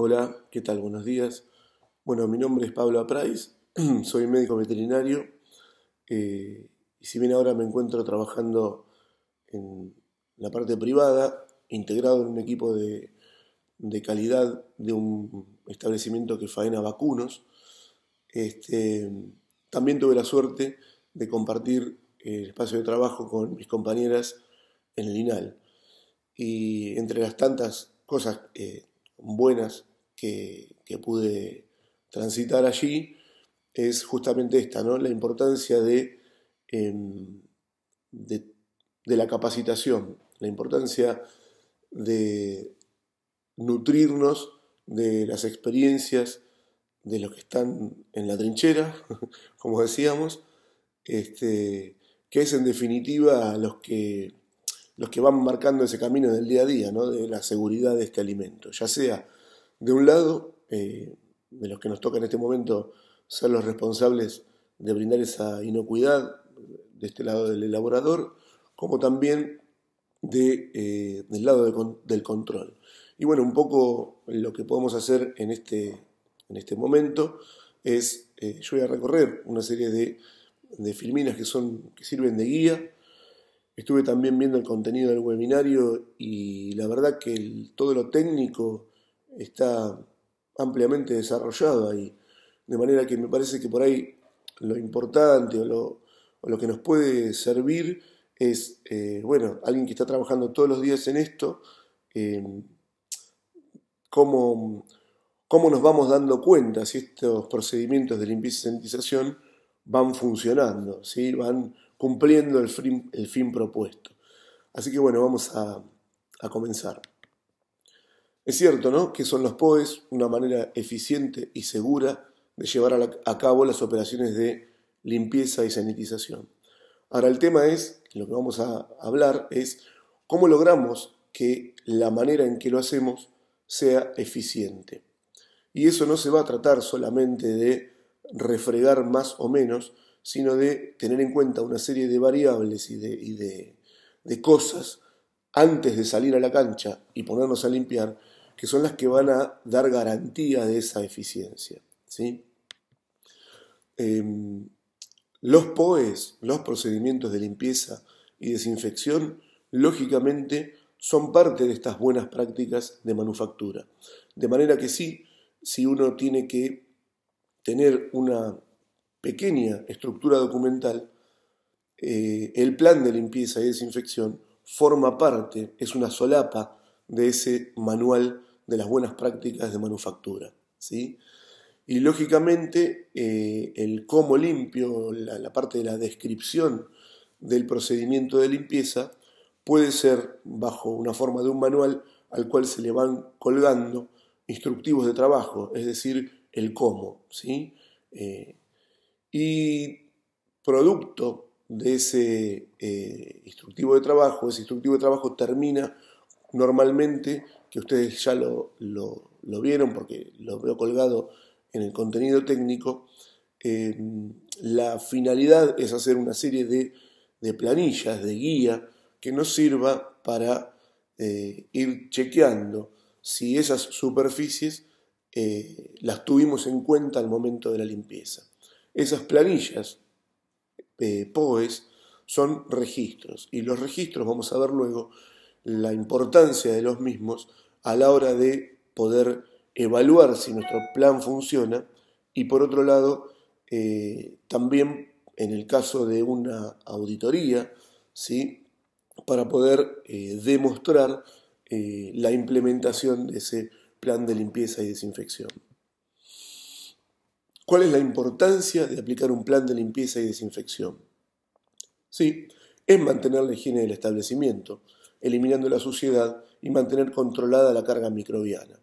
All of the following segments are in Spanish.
Hola, ¿qué tal? Buenos días. Bueno, mi nombre es Pablo Aprais, soy médico veterinario y si bien ahora me encuentro trabajando en la parte privada, integrado en un equipo de calidad de un establecimiento que faena vacunos, este, también tuve la suerte de compartir el espacio de trabajo con mis compañeras en el INAL. Y entre las tantas cosas buenas que pude transitar allí, es justamente esta, ¿no? La importancia em, de, de la capacitación, la importancia de nutrirnos de las experiencias de los que están en la trinchera, como decíamos, que es en definitiva los que van marcando ese camino del día a día, ¿no? De la seguridad de este alimento, ya sea de un lado, de los que nos toca en este momento ser los responsables de brindar esa inocuidad de este lado del elaborador, como también del lado del control. Y bueno, un poco lo que podemos hacer en este momento es, yo voy a recorrer una serie de filminas que sirven de guía. Estuve también viendo el contenido del webinario y la verdad que todo lo técnico está ampliamente desarrollado ahí, de manera que me parece que por ahí lo importante o lo que nos puede servir es, bueno, alguien que está trabajando todos los días en esto, eh, cómo, cómo nos vamos dando cuenta si estos procedimientos de limpieza y sanitización van funcionando, ¿sí? Van cumpliendo el fin propuesto. Así que bueno, vamos a comenzar. Es cierto, ¿no?, que son los POEs una manera eficiente y segura de llevar a cabo las operaciones de limpieza y sanitización. Ahora el tema es, lo que vamos a hablar es cómo logramos que la manera en que lo hacemos sea eficiente. Y eso no se va a tratar solamente de refregar más o menos, sino de tener en cuenta una serie de variables y de cosas antes de salir a la cancha y ponernos a limpiar, que son las que van a dar garantía de esa eficiencia, ¿sí? Los POEs, los procedimientos de limpieza y desinfección, lógicamente son parte de estas buenas prácticas de manufactura. De manera que sí, si uno tiene que tener una pequeña estructura documental, el plan de limpieza y desinfección forma parte, es una solapa de ese manual de las buenas prácticas de manufactura, ¿sí? Y lógicamente el cómo limpio, la parte de la descripción del procedimiento de limpieza puede ser bajo una forma de un manual al cual se le van colgando instructivos de trabajo, es decir, el cómo, ¿sí? Y producto de ese instructivo de trabajo, ese instructivo de trabajo termina normalmente, que ustedes ya lo vieron porque lo veo colgado en el contenido técnico, la finalidad es hacer una serie de planillas, de guía, que nos sirva para ir chequeando si esas superficies las tuvimos en cuenta al momento de la limpieza. Esas planillas POEs son registros, y los registros, vamos a ver luego la importancia de los mismos a la hora de poder evaluar si nuestro plan funciona, y por otro lado también en el caso de una auditoría, ¿sí?, para poder demostrar la implementación de ese plan de limpieza y desinfección. ¿Cuál es la importancia de aplicar un plan de limpieza y desinfección? Sí, es mantener la higiene del establecimiento, eliminando la suciedad y mantener controlada la carga microbiana.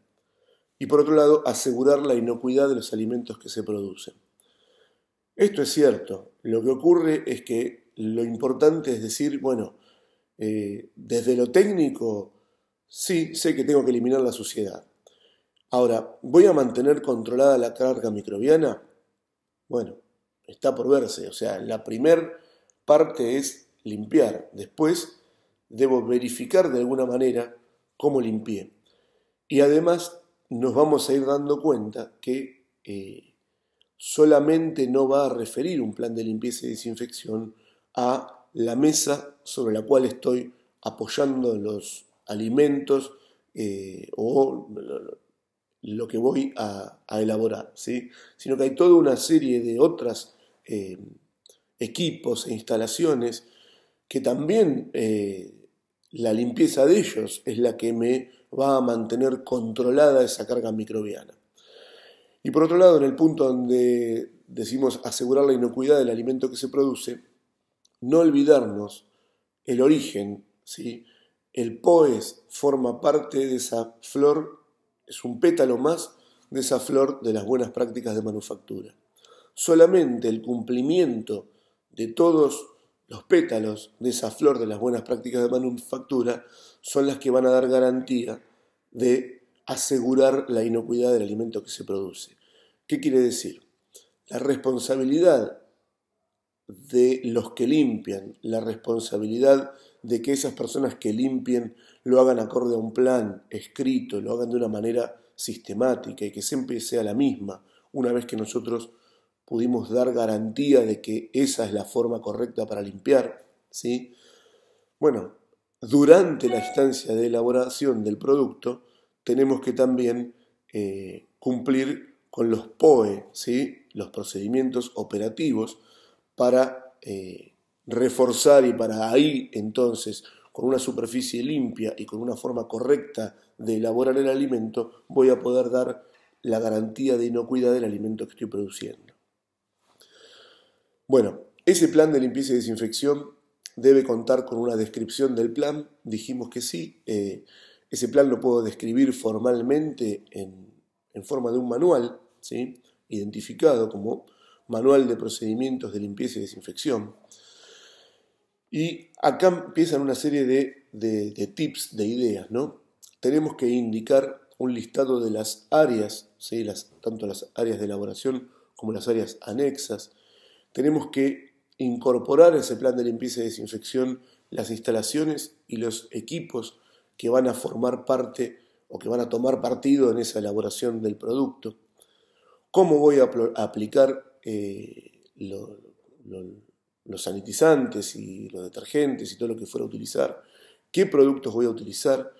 Y por otro lado, asegurar la inocuidad de los alimentos que se producen. Esto es cierto. Lo que ocurre es que lo importante es decir, bueno, desde lo técnico, sí, sé que tengo que eliminar la suciedad. Ahora, ¿voy a mantener controlada la carga microbiana? Bueno, está por verse. O sea, la primer parte es limpiar. Después debo verificar de alguna manera cómo limpié. Y además nos vamos a ir dando cuenta que solamente no va a referir un plan de limpieza y desinfección a la mesa sobre la cual estoy apoyando los alimentos o lo que voy a elaborar, ¿sí? Sino que hay toda una serie de otros equipos e instalaciones que también la limpieza de ellos es la que me va a mantener controlada esa carga microbiana. Y por otro lado, en el punto donde decimos asegurar la inocuidad del alimento que se produce, no olvidarnos el origen, ¿sí? El POES forma parte de esa flor, es un pétalo más de esa flor de las buenas prácticas de manufactura. Solamente el cumplimiento de todos los pétalos de esa flor de las buenas prácticas de manufactura son las que van a dar garantía de asegurar la inocuidad del alimento que se produce. ¿Qué quiere decir? La responsabilidad de los que limpian, la responsabilidad de que esas personas que limpien lo hagan acorde a un plan escrito, lo hagan de una manera sistemática y que siempre sea la misma, una vez que nosotros pudimos dar garantía de que esa es la forma correcta para limpiar, ¿sí? Bueno, durante la instancia de elaboración del producto tenemos que también cumplir con los POE, ¿sí? Los procedimientos operativos para reforzar y para ahí entonces con una superficie limpia y con una forma correcta de elaborar el alimento voy a poder dar la garantía de inocuidad del alimento que estoy produciendo. Bueno, ese plan de limpieza y desinfección debe contar con una descripción del plan, dijimos que sí, ese plan lo puedo describir formalmente en forma de un manual, ¿sí? Identificado como Manual de Procedimientos de Limpieza y Desinfección. Y acá empiezan una serie de tips, de ideas, ¿no? Tenemos que indicar un listado de las áreas, ¿sí? Tanto las áreas de elaboración como las áreas anexas. Tenemos que incorporar a ese plan de limpieza y desinfección las instalaciones y los equipos que van a formar parte o que van a tomar partido en esa elaboración del producto. ¿Cómo voy a aplicar los sanitizantes y los detergentes y todo lo que fuera a utilizar? ¿Qué productos voy a utilizar?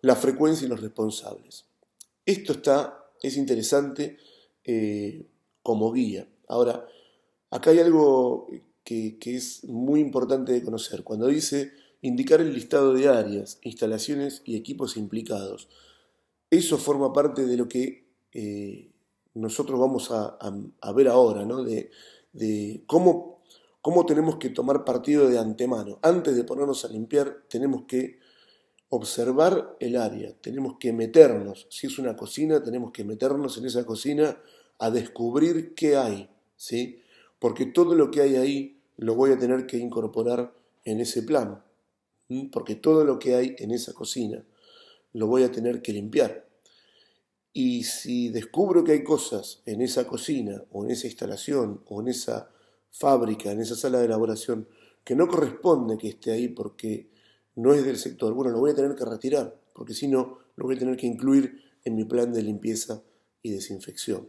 La frecuencia y los responsables. Esto es interesante como guía. Ahora, acá hay algo que es muy importante de conocer. Cuando dice indicar el listado de áreas, instalaciones y equipos implicados, eso forma parte de lo que nosotros vamos a ver ahora, ¿no? De cómo tenemos que tomar partido de antemano. Antes de ponernos a limpiar, tenemos que observar el área, tenemos que meternos. Si es una cocina, tenemos que meternos en esa cocina a descubrir qué hay, ¿sí? Porque todo lo que hay ahí lo voy a tener que incorporar en ese plan, porque todo lo que hay en esa cocina lo voy a tener que limpiar. Y si descubro que hay cosas en esa cocina o en esa instalación o en esa fábrica, en esa sala de elaboración, que no corresponde que esté ahí porque no es del sector, bueno, lo voy a tener que retirar, porque si no, lo voy a tener que incluir en mi plan de limpieza y desinfección.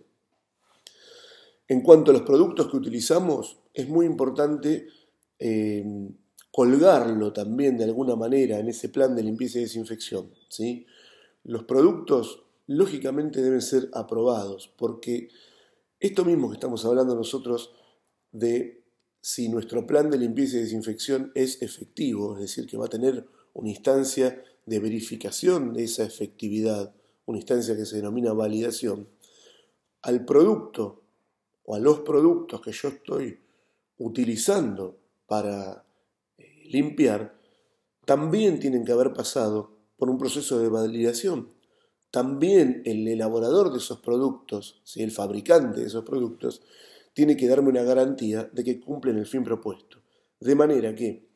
En cuanto a los productos que utilizamos, es muy importante colgarlo también de alguna manera en ese plan de limpieza y desinfección, ¿sí? Los productos lógicamente deben ser aprobados, porque esto mismo que estamos hablando nosotros de si nuestro plan de limpieza y desinfección es efectivo, es decir, que va a tener una instancia de verificación de esa efectividad, una instancia que se denomina validación, al producto o a los productos que yo estoy utilizando para limpiar, también tienen que haber pasado por un proceso de validación. También el elaborador de esos productos, ¿sí? El fabricante de esos productos, tiene que darme una garantía de que cumplen el fin propuesto. De manera que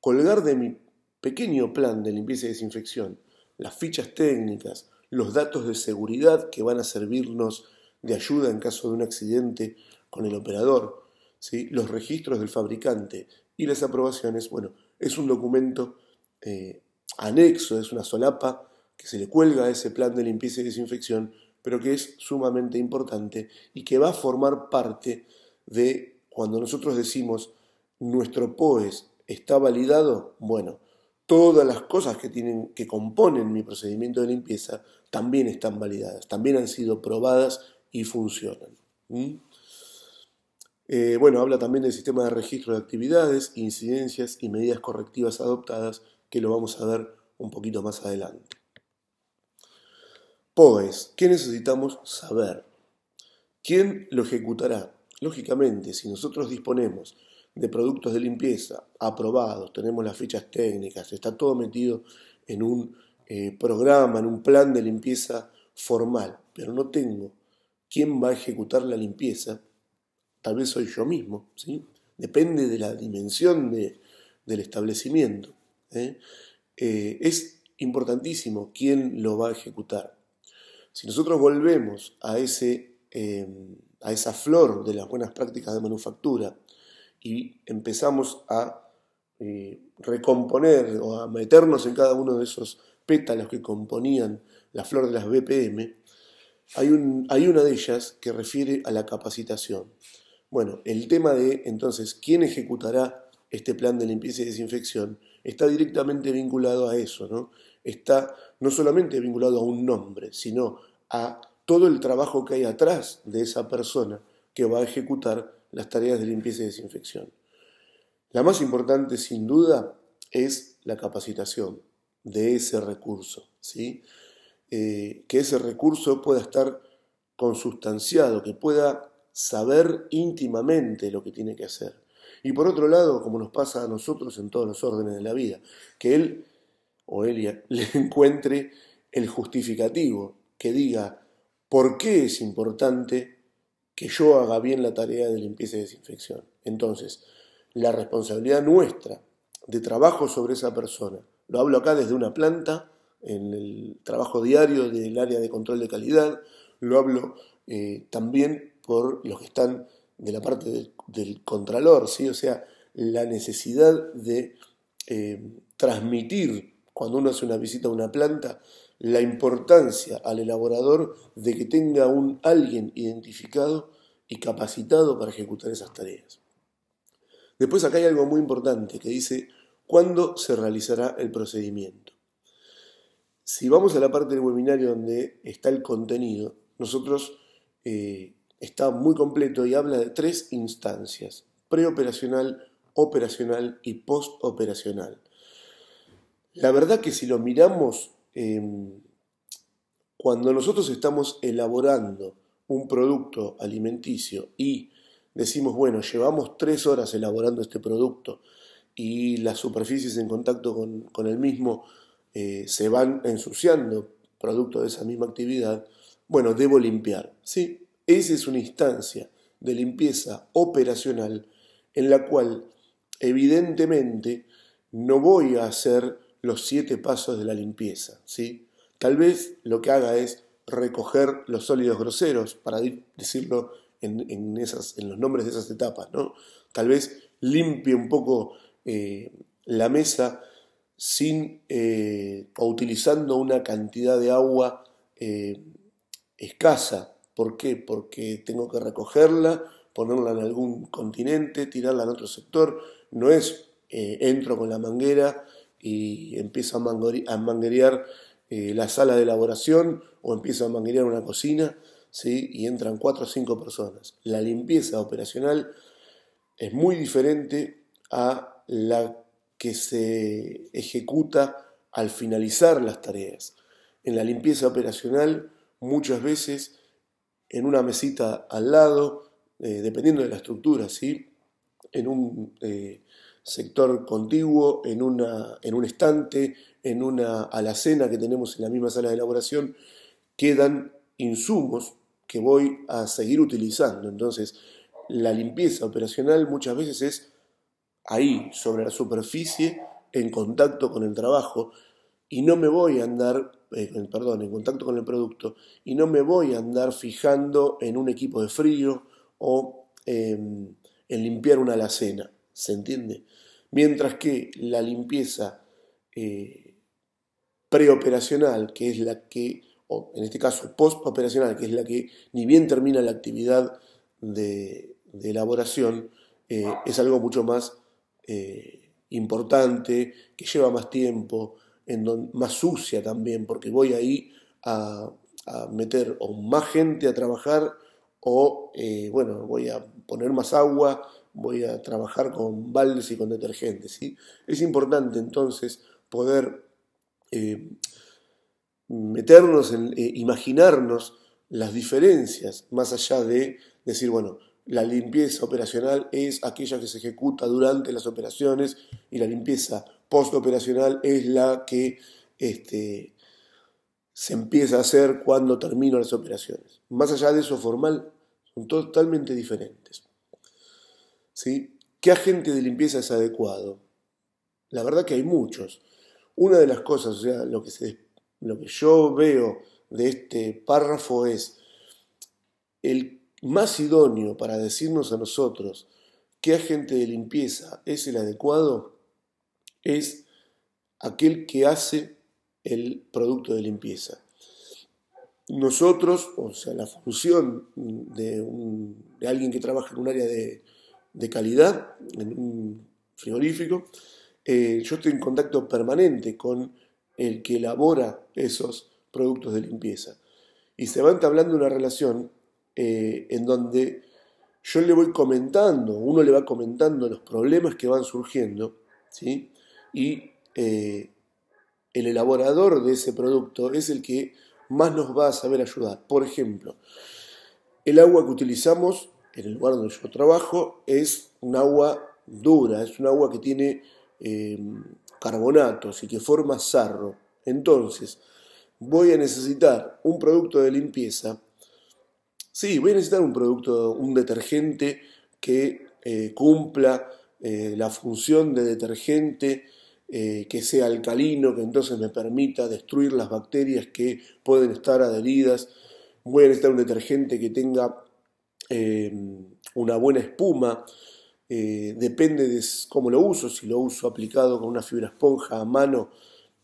colgar de mi pequeño plan de limpieza y desinfección las fichas técnicas, los datos de seguridad que van a servirnos de ayuda en caso de un accidente con el operador, ¿sí? Los registros del fabricante y las aprobaciones, bueno, es un documento anexo, es una solapa que se le cuelga a ese plan de limpieza y desinfección, pero que es sumamente importante y que va a formar parte de cuando nosotros decimos nuestro POES está validado. Bueno, todas las cosas que componen mi procedimiento de limpieza también están validadas, también han sido probadas y funcionan. Bueno, habla también del sistema de registro de actividades, incidencias y medidas correctivas adoptadas, que lo vamos a ver un poquito más adelante. POES, ¿qué necesitamos saber? ¿Quién lo ejecutará? Lógicamente, si nosotros disponemos de productos de limpieza aprobados, tenemos las fichas técnicas, está todo metido en un programa, en un plan de limpieza formal, pero no tengo quién va a ejecutar la limpieza, tal vez soy yo mismo, ¿sí? Depende de la dimensión del establecimiento. Es importantísimo quién lo va a ejecutar. Si nosotros volvemos a esa flor de las buenas prácticas de manufactura y empezamos a recomponer o a meternos en cada uno de esos pétalos que componían la flor de las BPM, hay una de ellas que refiere a la capacitación. Bueno, el tema de, entonces, quién ejecutará este plan de limpieza y desinfección está directamente vinculado a eso, ¿no? Está no solamente vinculado a un nombre, sino a todo el trabajo que hay atrás de esa persona que va a ejecutar las tareas de limpieza y desinfección. La más importante, sin duda, es la capacitación de ese recurso, ¿sí? Que ese recurso pueda estar consustanciado, que pueda saber íntimamente lo que tiene que hacer. Y por otro lado, como nos pasa a nosotros en todos los órdenes de la vida, que él o ella le encuentre el justificativo, que diga por qué es importante que yo haga bien la tarea de limpieza y desinfección. Entonces, la responsabilidad nuestra de trabajo sobre esa persona, lo hablo acá desde una planta, en el trabajo diario del área de control de calidad, lo hablo también por los que están de la parte del contralor, ¿sí? O sea, la necesidad de transmitir, cuando uno hace una visita a una planta, la importancia al elaborador de que tenga alguien identificado y capacitado para ejecutar esas tareas. Después acá hay algo muy importante que dice cuándo se realizará el procedimiento. Si vamos a la parte del webinario donde está el contenido, nosotros está muy completo y habla de 3 instancias: preoperacional, operacional y postoperacional. La verdad que si lo miramos, cuando nosotros estamos elaborando un producto alimenticio y decimos, bueno, llevamos 3 horas elaborando este producto y las superficies en contacto con el mismo se van ensuciando producto de esa misma actividad, bueno, debo limpiar, ¿sí? Esa es una instancia de limpieza operacional en la cual evidentemente no voy a hacer los 7 pasos de la limpieza, ¿sí? Tal vez lo que haga es recoger los sólidos groseros, para decirlo en los nombres de esas etapas, ¿no? Tal vez limpie un poco la mesa o utilizando una cantidad de agua escasa. ¿Por qué? Porque tengo que recogerla, ponerla en algún continente, tirarla en otro sector. No es entro con la manguera y empiezo a manguerear la sala de elaboración o empiezo a manguerear una cocina, ¿sí? Y entran 4 o 5 personas. La limpieza operacional es muy diferente a la que se ejecuta al finalizar las tareas. En la limpieza operacional, muchas veces en una mesita al lado, dependiendo de la estructura, ¿sí? En un sector contiguo, en un estante, en una alacena que tenemos en la misma sala de elaboración, quedan insumos que voy a seguir utilizando. Entonces, la limpieza operacional muchas veces es ahí, sobre la superficie, en contacto con el trabajo, y no me voy a andar, en contacto con el producto, y no me voy a andar fijando en un equipo de frío o en limpiar una alacena, ¿se entiende? Mientras que la limpieza preoperacional, que es la que, o en este caso postoperacional, que es la que ni bien termina la actividad de elaboración, es algo mucho más importante, que lleva más tiempo, más sucia también, porque voy ahí a meter o más gente a trabajar o, bueno, voy a poner más agua, voy a trabajar con baldes y con detergentes, ¿sí? Es importante entonces poder meternos imaginarnos las diferencias, más allá de decir, bueno, la limpieza operacional es aquella que se ejecuta durante las operaciones y la limpieza postoperacional es la que se empieza a hacer cuando termino las operaciones. Más allá de eso formal, son totalmente diferentes. ¿Sí? ¿Qué agente de limpieza es adecuado? La verdad que hay muchos. Una de las cosas, o sea, lo que yo veo de este párrafo es el más idóneo para decirnos a nosotros qué agente de limpieza es el adecuado, es aquel que hace el producto de limpieza. Nosotros, o sea, la función de alguien que trabaja en un área de calidad, en un frigorífico, yo estoy en contacto permanente con el que elabora esos productos de limpieza. Y se va entablando una relación en donde yo le voy comentando, uno le va comentando los problemas que van surgiendo, ¿sí? Y el elaborador de ese producto es el que más nos va a saber ayudar. Por ejemplo, el agua que utilizamos en el lugar donde yo trabajo es un agua dura, es un agua que tiene carbonatos y que forma sarro. Entonces, voy a necesitar un producto de limpieza. Sí, voy a necesitar un detergente que cumpla la función de detergente, que sea alcalino, que entonces me permita destruir las bacterias que pueden estar adheridas. Voy a necesitar un detergente que tenga una buena espuma. Depende de cómo lo uso. Si lo uso aplicado con una fibra esponja a mano,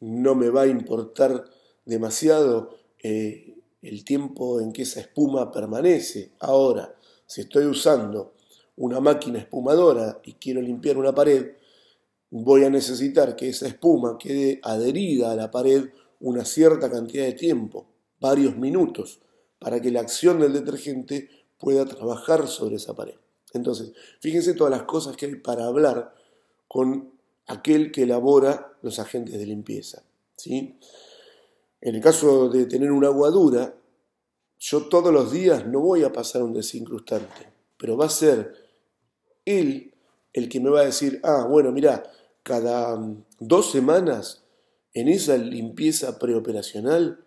no me va a importar demasiado el tiempo en que esa espuma permanece. Ahora, si estoy usando una máquina espumadora y quiero limpiar una pared, voy a necesitar que esa espuma quede adherida a la pared una cierta cantidad de tiempo, varios minutos, para que la acción del detergente pueda trabajar sobre esa pared. Entonces, fíjense todas las cosas que hay para hablar con aquel que elabora los agentes de limpieza, ¿sí? En el caso de tener un agua dura, yo todos los días no voy a pasar un desincrustante, pero va a ser él el que me va a decir, bueno, mirá, cada 2 semanas en esa limpieza preoperacional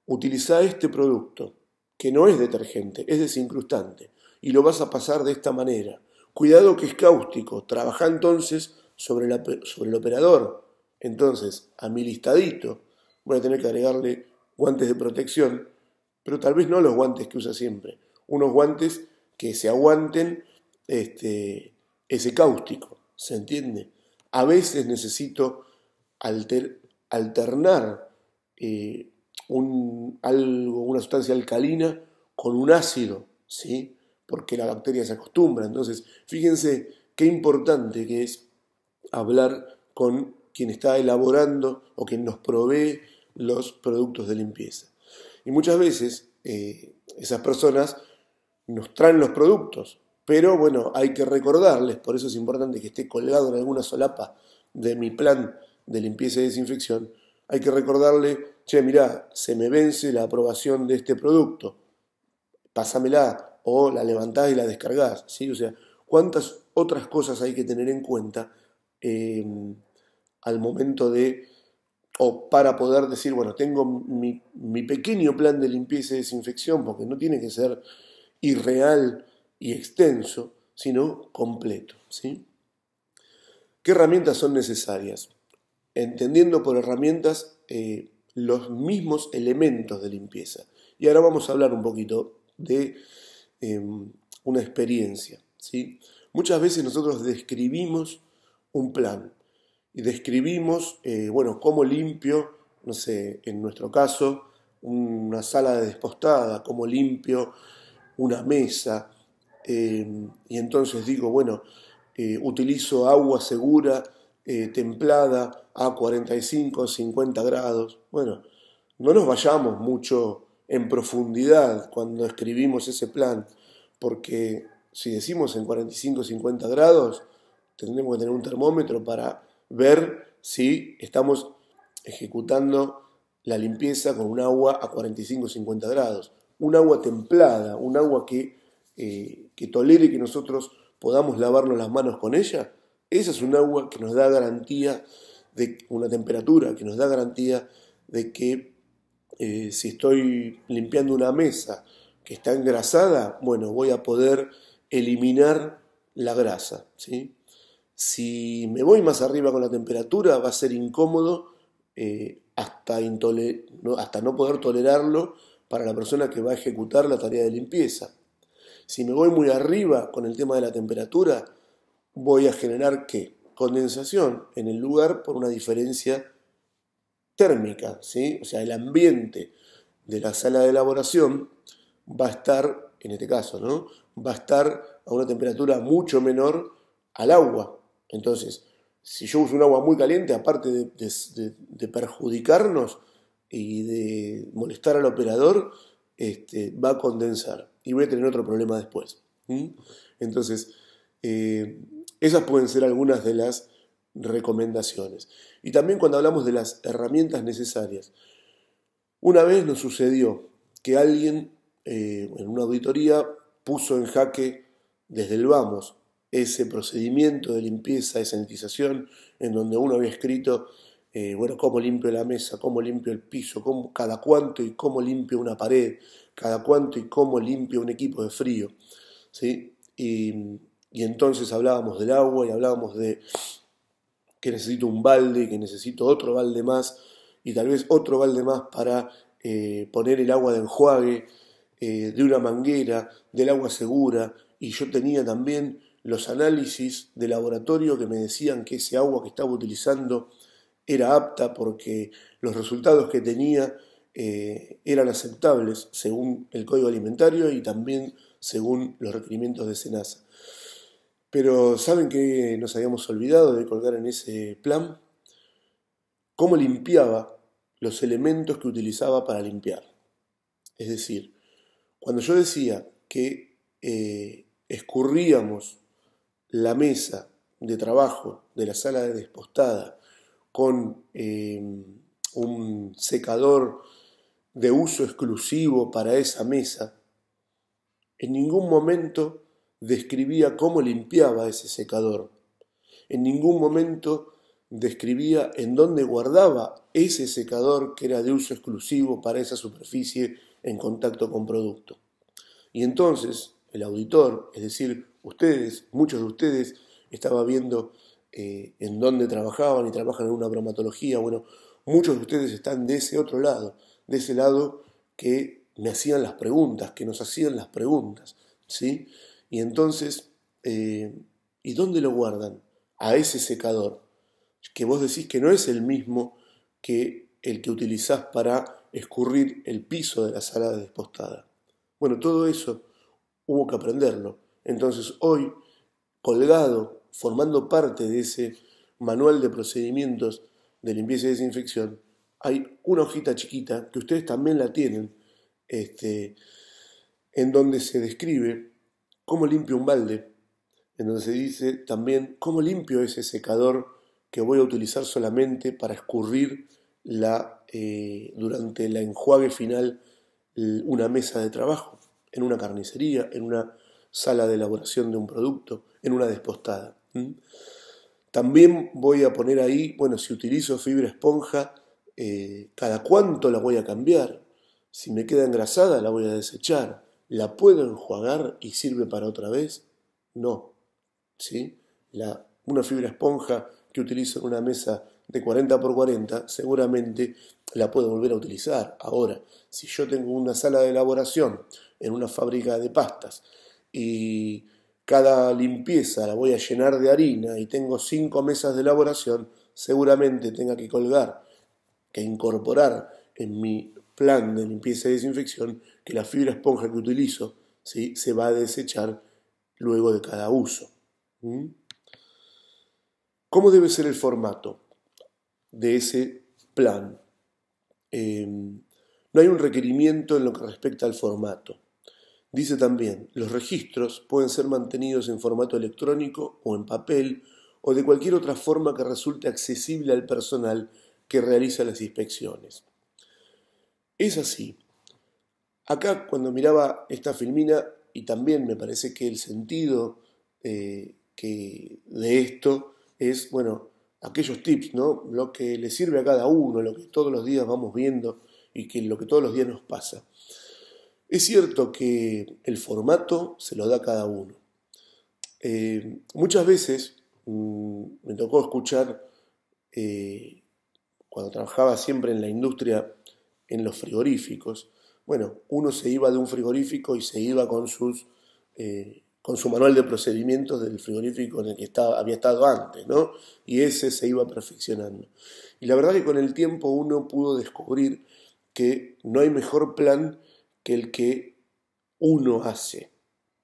utiliza este producto, que no es detergente, es desincrustante, y lo vas a pasar de esta manera. Cuidado que es cáustico, trabaja entonces sobre el operador. Entonces, a mi listadito voy a tener que agregarle guantes de protección, pero tal vez no los guantes que usa siempre, unos guantes que se aguanten ese cáustico, ¿se entiende? A veces necesito alternar una sustancia alcalina con un ácido, ¿sí? Porque la bacteria se acostumbra. Entonces, fíjense qué importante que es hablar con quien está elaborando o quien nos provee los productos de limpieza. Y muchas veces esas personas nos traen los productos, pero bueno, hay que recordarles, por eso es importante que esté colgado en alguna solapa de mi plan de limpieza y desinfección, hay que recordarle, che, mirá, se me vence la aprobación de este producto, pásamela, o la levantás y la descargás, ¿sí? O sea, ¿cuántas otras cosas hay que tener en cuenta al momento o para poder decir, bueno, tengo mi pequeño plan de limpieza y desinfección, porque no tiene que ser irreal y extenso, sino completo, ¿sí? ¿Qué herramientas son necesarias? Entendiendo por herramientas los mismos elementos de limpieza. Y ahora vamos a hablar un poquito de una experiencia, ¿sí? Muchas veces nosotros describimos un plan y describimos, cómo limpio no sé, en nuestro caso, una sala de despostada, cómo limpio una mesa, y entonces digo, bueno, utilizo agua segura, templada, a 45 50 grados. Bueno, no nos vayamos mucho en profundidad cuando escribimos ese plan, porque si decimos en 45 50 grados, tendremos que tener un termómetro para ver si estamos ejecutando la limpieza con un agua a 45 50 grados. Un agua templada, un agua que tolere que nosotros podamos lavarnos las manos con ella. Esa es un agua que nos da garantía de una temperatura, que nos da garantía de que si estoy limpiando una mesa que está engrasada, bueno, voy a poder eliminar la grasa, ¿sí? Si me voy más arriba con la temperatura, va a ser incómodo hasta no poder tolerarlo para la persona que va a ejecutar la tarea de limpieza. Si me voy muy arriba con el tema de la temperatura, voy a generar ¿qué? Condensación en el lugar por una diferencia térmica, ¿sí? O sea, el ambiente de la sala de elaboración va a estar, en este caso, ¿no? Va a estar a una temperatura mucho menor al agua. Entonces, si yo uso un agua muy caliente, aparte de perjudicarnos y de molestar al operador, va a condensar y voy a tener otro problema después. Entonces, esas pueden ser algunas de las recomendaciones. Y también cuando hablamos de las herramientas necesarias. Una vez nos sucedió que alguien en una auditoría puso en jaque desde el vamos ese procedimiento de limpieza, de sanitización, en donde uno había escrito, bueno, cómo limpio la mesa, cómo limpio el piso, cada cuánto y cómo limpio una pared, cada cuánto y cómo limpio un equipo de frío, ¿sí? Y entonces hablábamos del agua y hablábamos de que necesito un balde, que necesito otro balde más y tal vez otro balde más para poner el agua de enjuague, de una manguera, del agua segura, y yo tenía también los análisis de laboratorio que me decían que ese agua que estaba utilizando era apta porque los resultados que tenía eran aceptables según el Código Alimentario y también según los requerimientos de SENASA. Pero ¿saben qué nos habíamos olvidado de colgar en ese plan? Cómo limpiaba los elementos que utilizaba para limpiar. Es decir, cuando yo decía que escurríamos la mesa de trabajo de la sala de despostada con un secador de uso exclusivo para esa mesa, en ningún momento describía cómo limpiaba ese secador. En ningún momento describía en dónde guardaba ese secador que era de uso exclusivo para esa superficie en contacto con producto. Y entonces el auditor, es decir, ustedes, muchos de ustedes, estaba viendo en dónde trabajaban y trabajan en una bromatología. Bueno, muchos de ustedes están de ese otro lado, de ese lado que me hacían las preguntas, que nos hacían las preguntas, ¿sí? Y entonces, ¿y dónde lo guardan? A ese secador, que vos decís que no es el mismo que el que utilizás para escurrir el piso de la sala de despostada. Bueno, todo eso hubo que aprenderlo. Entonces hoy, colgado, formando parte de ese manual de procedimientos de limpieza y desinfección, hay una hojita chiquita, que ustedes también la tienen, en donde se describe cómo limpio un balde, en donde se dice también cómo limpio ese secador que voy a utilizar solamente para escurrir durante el enjuague final una mesa de trabajo, en una carnicería, en una sala de elaboración de un producto, en una despostada. También voy a poner ahí, bueno, si utilizo fibra esponja, cada cuánto la voy a cambiar. Si me queda engrasada, la voy a desechar. ¿La puedo enjuagar y sirve para otra vez? No. ¿Sí? Una fibra esponja que utilizo en una mesa de 40 por 40, seguramente la puedo volver a utilizar. Ahora, si yo tengo una sala de elaboración en una fábrica de pastas y cada limpieza la voy a llenar de harina y tengo 5 mesas de elaboración, seguramente tenga que colgar que incorporar en mi plan de limpieza y desinfección que la fibra esponja que utilizo, ¿sí?, se va a desechar luego de cada uso. ¿Cómo debe ser el formato de ese plan? No hay un requerimiento en lo que respecta al formato. Dice también, los registros pueden ser mantenidos en formato electrónico o en papel o de cualquier otra forma que resulte accesible al personal que realiza las inspecciones. Es así. Acá cuando miraba esta filmina, y también me parece que el sentido de esto es, bueno, aquellos tips, ¿no? Lo que le sirve a cada uno, lo que todos los días vamos viendo y que lo que todos los días nos pasa. Es cierto que el formato se lo da cada uno. Muchas veces me tocó escuchar, cuando trabajaba siempre en la industria, en los frigoríficos, bueno, uno se iba de un frigorífico y se iba con su manual de procedimientos del frigorífico en el que había estado antes, ¿no? Y ese se iba perfeccionando. Y la verdad que con el tiempo uno pudo descubrir que no hay mejor plan que el que uno hace.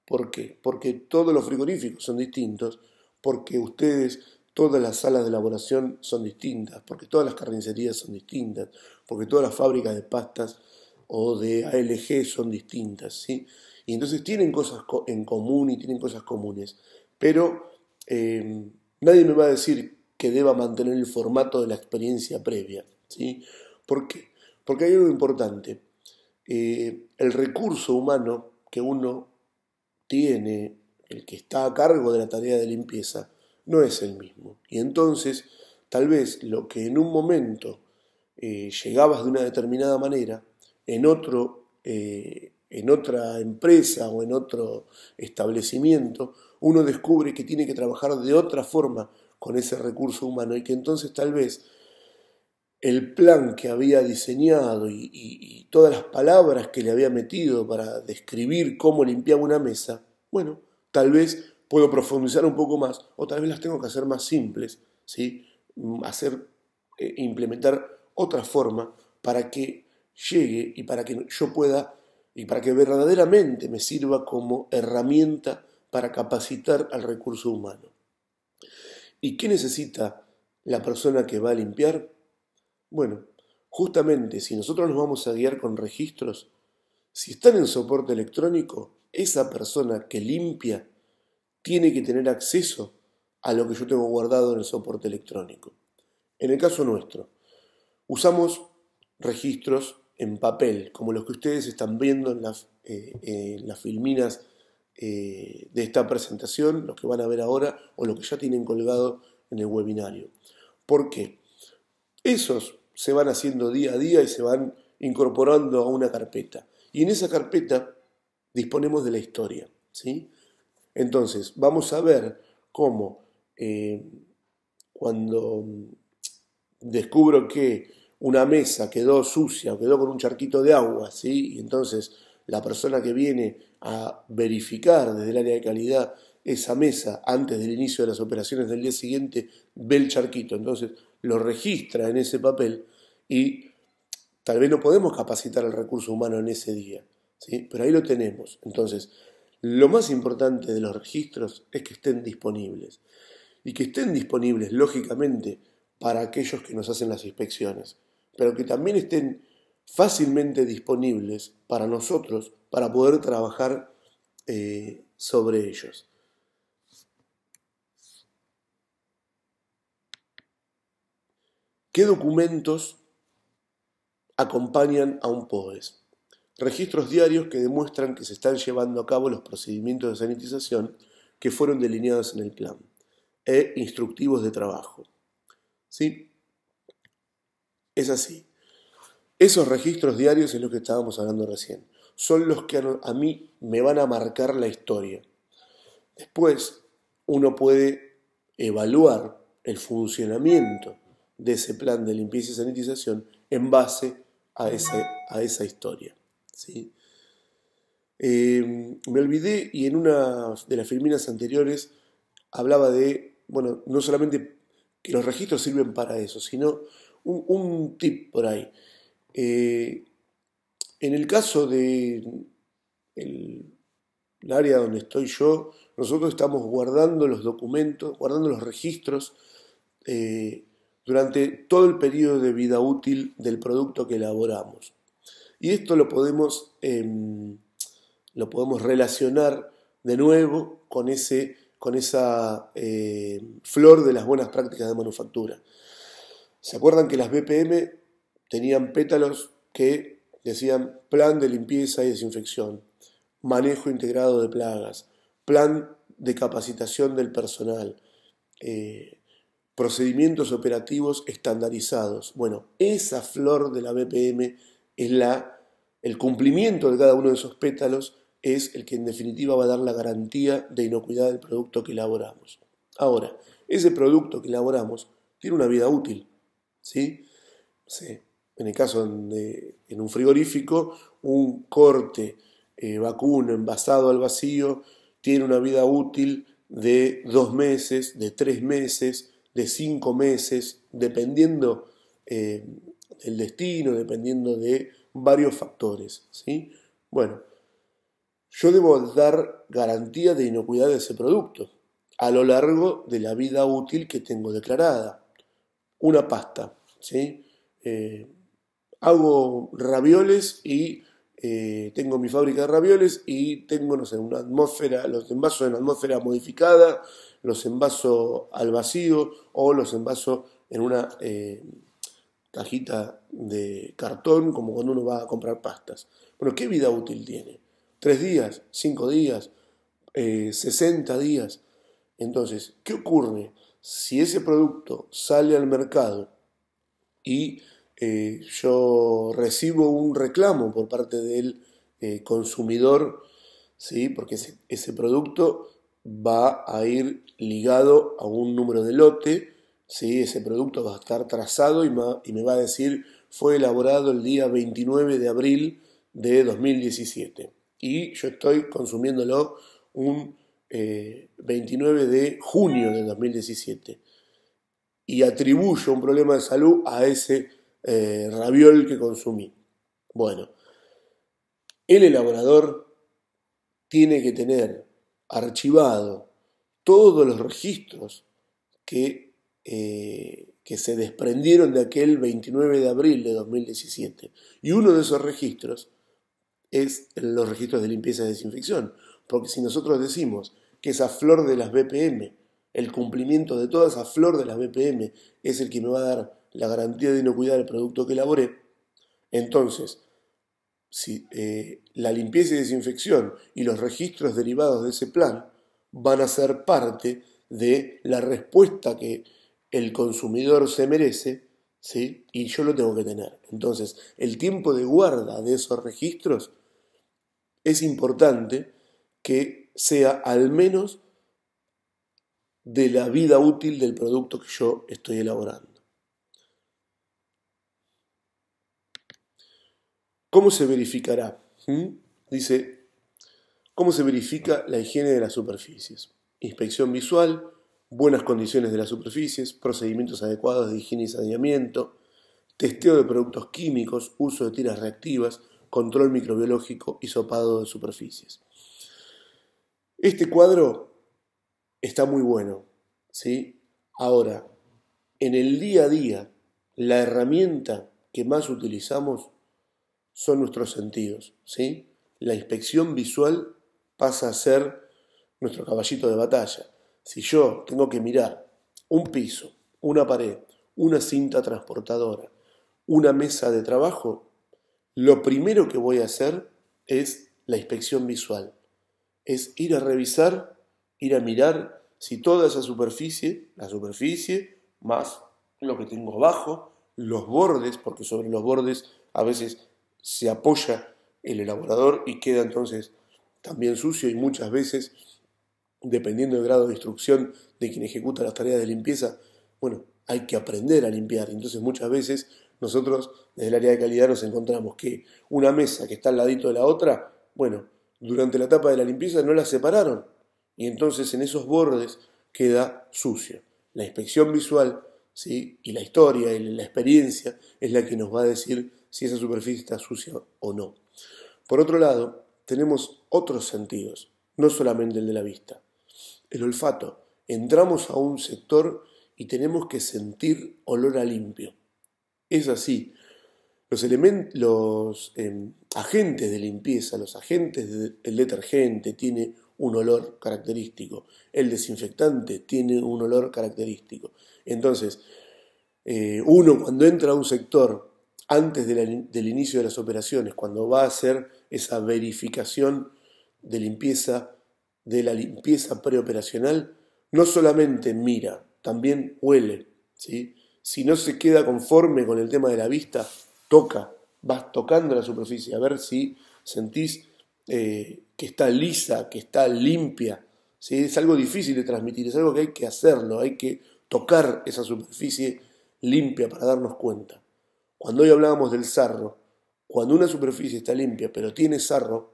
¿Por qué? Porque todos los frigoríficos son distintos, porque todas las salas de elaboración son distintas, porque todas las carnicerías son distintas, porque todas las fábricas de pastas o de ALG son distintas, ¿sí? Y entonces tienen cosas en común y tienen cosas comunes, pero nadie me va a decir que deba mantener el formato de la experiencia previa, ¿sí? ¿Por qué? Porque hay algo importante. El recurso humano que uno tiene, el que está a cargo de la tarea de limpieza, no es el mismo. Y entonces, tal vez lo que en un momento llegabas de una determinada manera, en otra empresa o en otro establecimiento, uno descubre que tiene que trabajar de otra forma con ese recurso humano y que entonces tal vez el plan que había diseñado y todas las palabras que le había metido para describir cómo limpiaba una mesa, bueno, tal vez puedo profundizar un poco más o tal vez las tengo que hacer más simples, ¿sí? Implementar otra forma para que llegue y para que yo pueda y para que verdaderamente me sirva como herramienta para capacitar al recurso humano. ¿Y qué necesita la persona que va a limpiar? Bueno, justamente si nosotros nos vamos a guiar con registros, si están en soporte electrónico, esa persona que limpia tiene que tener acceso a lo que yo tengo guardado en el soporte electrónico. En el caso nuestro, usamos registros en papel, como los que ustedes están viendo en las filminas de esta presentación, los que van a ver ahora o los que ya tienen colgado en el webinario. ¿Por qué? Esos se van haciendo día a día y se van incorporando a una carpeta. Y en esa carpeta disponemos de la historia, ¿sí? Entonces, vamos a ver cómo cuando descubro que una mesa quedó sucia o quedó con un charquito de agua, ¿sí? Y entonces la persona que viene a verificar desde el área de calidad esa mesa antes del inicio de las operaciones del día siguiente ve el charquito, entonces lo registra en ese papel y tal vez no podemos capacitar al recurso humano en ese día, ¿sí? Pero ahí lo tenemos. Entonces, lo más importante de los registros es que estén disponibles y que estén disponibles, lógicamente, para aquellos que nos hacen las inspecciones, pero que también estén fácilmente disponibles para nosotros para poder trabajar sobre ellos. ¿Qué documentos acompañan a un POES? Registros diarios que demuestran que se están llevando a cabo los procedimientos de sanitización que fueron delineados en el plan, e instructivos de trabajo. ¿Sí? Es así. Esos registros diarios es lo que estábamos hablando recién. Son los que a mí me van a marcar la historia. Después, uno puede evaluar el funcionamiento de ese plan de limpieza y sanitización en base a esa historia, ¿sí? Me olvidé y en una de las filminas anteriores hablaba de, bueno, no solamente que los registros sirven para eso, sino un tip por ahí. En el caso de el área donde estoy yo, nosotros estamos guardando los documentos, guardando los registros durante todo el periodo de vida útil del producto que elaboramos. Y esto lo podemos relacionar de nuevo con esa flor de las buenas prácticas de manufactura. ¿Se acuerdan que las BPM tenían pétalos que decían plan de limpieza y desinfección, manejo integrado de plagas, plan de capacitación del personal, procedimientos operativos estandarizados? Bueno, esa flor de la BPM es el cumplimiento de cada uno de esos pétalos es el que en definitiva va a dar la garantía de inocuidad del producto que elaboramos. Ahora, ese producto que elaboramos tiene una vida útil, ¿sí? Sí. En el caso en un frigorífico, un corte vacuno envasado al vacío tiene una vida útil de 2 meses, de 3 meses, de 5 meses, dependiendo del destino, dependiendo de varios factores, ¿sí? Bueno, yo debo dar garantía de inocuidad de ese producto a lo largo de la vida útil que tengo declarada. Una pasta, ¿sí? Hago ravioles y tengo mi fábrica de ravioles y tengo, no sé, una atmósfera, los envaso en atmósfera modificada, los envaso al vacío o los envaso en una cajita de cartón, como cuando uno va a comprar pastas. Bueno, ¿qué vida útil tiene? 3 días, 5 días, 60 días. Entonces, ¿qué ocurre si ese producto sale al mercado y yo recibo un reclamo por parte del consumidor, ¿sí? Porque ese producto va a ir ligado a un número de lote, ¿sí? Ese producto va a estar trazado y me va a decir fue elaborado el día 29 de abril de 2017 y yo estoy consumiéndolo un 29 de junio de 2017 y atribuyo un problema de salud a ese raviol que consumí. Bueno, el elaborador tiene que tener archivado todos los registros que se desprendieron de aquel 29 de abril de 2017. Y uno de esos registros es los registros de limpieza y desinfección. Porque si nosotros decimos que esa flor de las BPM, el cumplimiento de toda esa flor de las BPM es el que me va a dar la garantía de inocuidad del producto que elaboré, entonces si la limpieza y desinfección y los registros derivados de ese plan van a ser parte de la respuesta que el consumidor se merece, ¿sí? Y yo lo tengo que tener. Entonces, el tiempo de guarda de esos registros es importante que sea al menos de la vida útil del producto que yo estoy elaborando. ¿Cómo se verificará? Dice, ¿cómo se verifica la higiene de las superficies? Inspección visual, buenas condiciones de las superficies, procedimientos adecuados de higiene y saneamiento, testeo de productos químicos, uso de tiras reactivas, control microbiológico, hisopado de superficies. Este cuadro está muy bueno, ¿sí? Ahora, en el día a día, la herramienta que más utilizamos son nuestros sentidos, ¿sí? La inspección visual pasa a ser nuestro caballito de batalla. Si yo tengo que mirar un piso, una pared, una cinta transportadora, una mesa de trabajo, lo primero que voy a hacer es la inspección visual. Es ir a revisar, ir a mirar si toda esa superficie, la superficie más lo que tengo abajo, los bordes, porque sobre los bordes a veces se apoya el elaborador y queda entonces también sucio y muchas veces, dependiendo del grado de instrucción de quien ejecuta las tareas de limpieza, bueno, hay que aprender a limpiar. Entonces muchas veces nosotros desde el área de calidad nos encontramos que una mesa que está al ladito de la otra, bueno, durante la etapa de la limpieza no la separaron y entonces en esos bordes queda sucio. La inspección visual ¿sí? Y la historia y la experiencia es la que nos va a decir si esa superficie está sucia o no. Por otro lado, tenemos otros sentidos, no solamente el de la vista. El olfato. Entramos a un sector y tenemos que sentir olor a limpio. Es así. Los agentes de limpieza, los agentes del detergente tiene un olor característico, el desinfectante tiene un olor característico. Entonces, uno cuando entra a un sector antes del inicio de las operaciones, cuando va a hacer esa verificación de limpieza, de la limpieza preoperacional, no solamente mira, también huele, ¿sí? Si no se queda conforme con el tema de la vista, toca, vas tocando la superficie a ver si sentís que está lisa, que está limpia, ¿sí? Es algo difícil de transmitir, es algo que hay que hacerlo, hay que tocar esa superficie limpia para darnos cuenta. Cuando hoy hablábamos del sarro, cuando una superficie está limpia pero tiene sarro,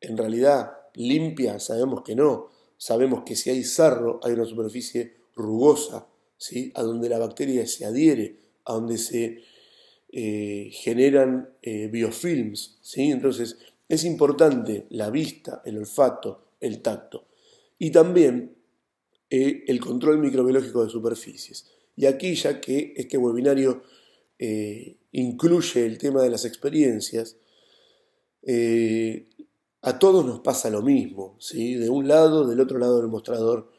en realidad limpia sabemos que no, sabemos que si hay sarro hay una superficie rugosa, ¿sí? A donde la bacteria se adhiere, a donde se generan biofilms, ¿sí? Entonces es importante la vista, el olfato, el tacto y también el control microbiológico de superficies. Y aquí, ya que este webinario incluye el tema de las experiencias, a todos nos pasa lo mismo, ¿sí? De un lado, del otro lado del mostrador,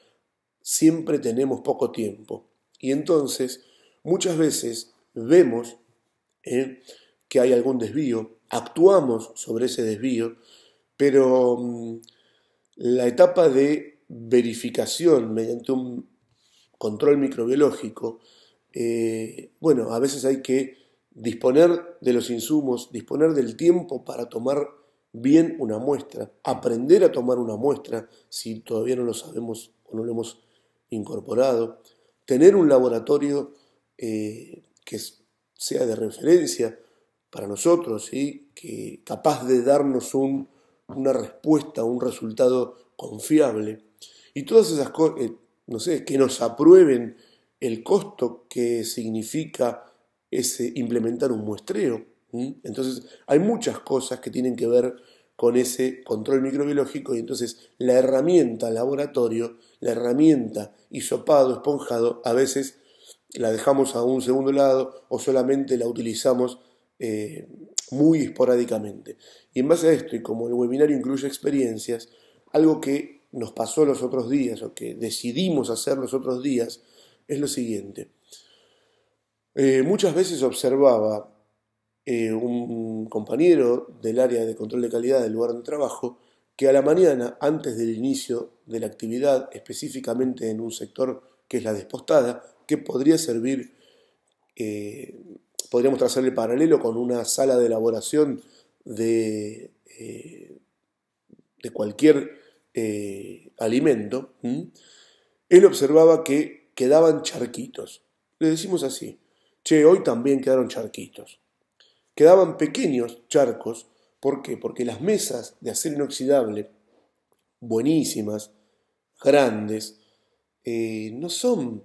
siempre tenemos poco tiempo. Y entonces, muchas veces vemos que hay algún desvío, actuamos sobre ese desvío, pero la etapa de verificación mediante un control microbiológico, bueno, a veces hay que disponer de los insumos, disponer del tiempo para tomar bien una muestra, aprender a tomar una muestra si todavía no lo sabemos o no lo hemos incorporado, tener un laboratorio que sea de referencia para nosotros, ¿sí? Que capaz de darnos una respuesta, un resultado confiable. Y todas esas cosas, no sé, que nos aprueben el costo que significa implementar un muestreo. Entonces hay muchas cosas que tienen que ver con ese control microbiológico y entonces la herramienta laboratorio, la herramienta hisopado, esponjado, a veces la dejamos a un segundo lado o solamente la utilizamos muy esporádicamente. Y en base a esto, y como el webinario incluye experiencias, algo que nos pasó los otros días o que decidimos hacer los otros días es lo siguiente. Muchas veces observaba un compañero del área de control de calidad del lugar de trabajo que a la mañana, antes del inicio de la actividad, específicamente en un sector que es la despostada, que podría servir, podríamos trazarle paralelo con una sala de elaboración de cualquier alimento, él observaba que quedaban charquitos. Le decimos así, che, hoy también quedaron charquitos. Quedaban pequeños charcos, ¿por qué? Porque las mesas de acero inoxidable, buenísimas, grandes, no son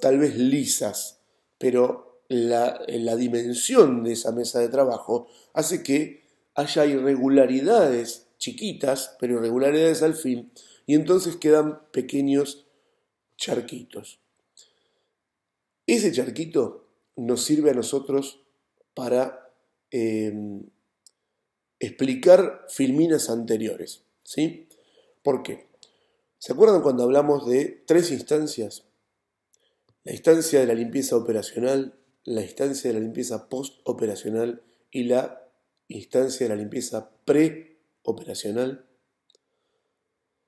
tal vez lisas, pero la dimensión de esa mesa de trabajo hace que haya irregularidades chiquitas, pero irregularidades al fin, y entonces quedan pequeños charquitos. Ese charquito nos sirve a nosotros para explicar filminas anteriores, ¿sí? ¿Por qué? ¿Se acuerdan cuando hablamos de 3 instancias? La instancia de la limpieza operacional, la instancia de la limpieza postoperacional y la instancia de la limpieza preoperacional.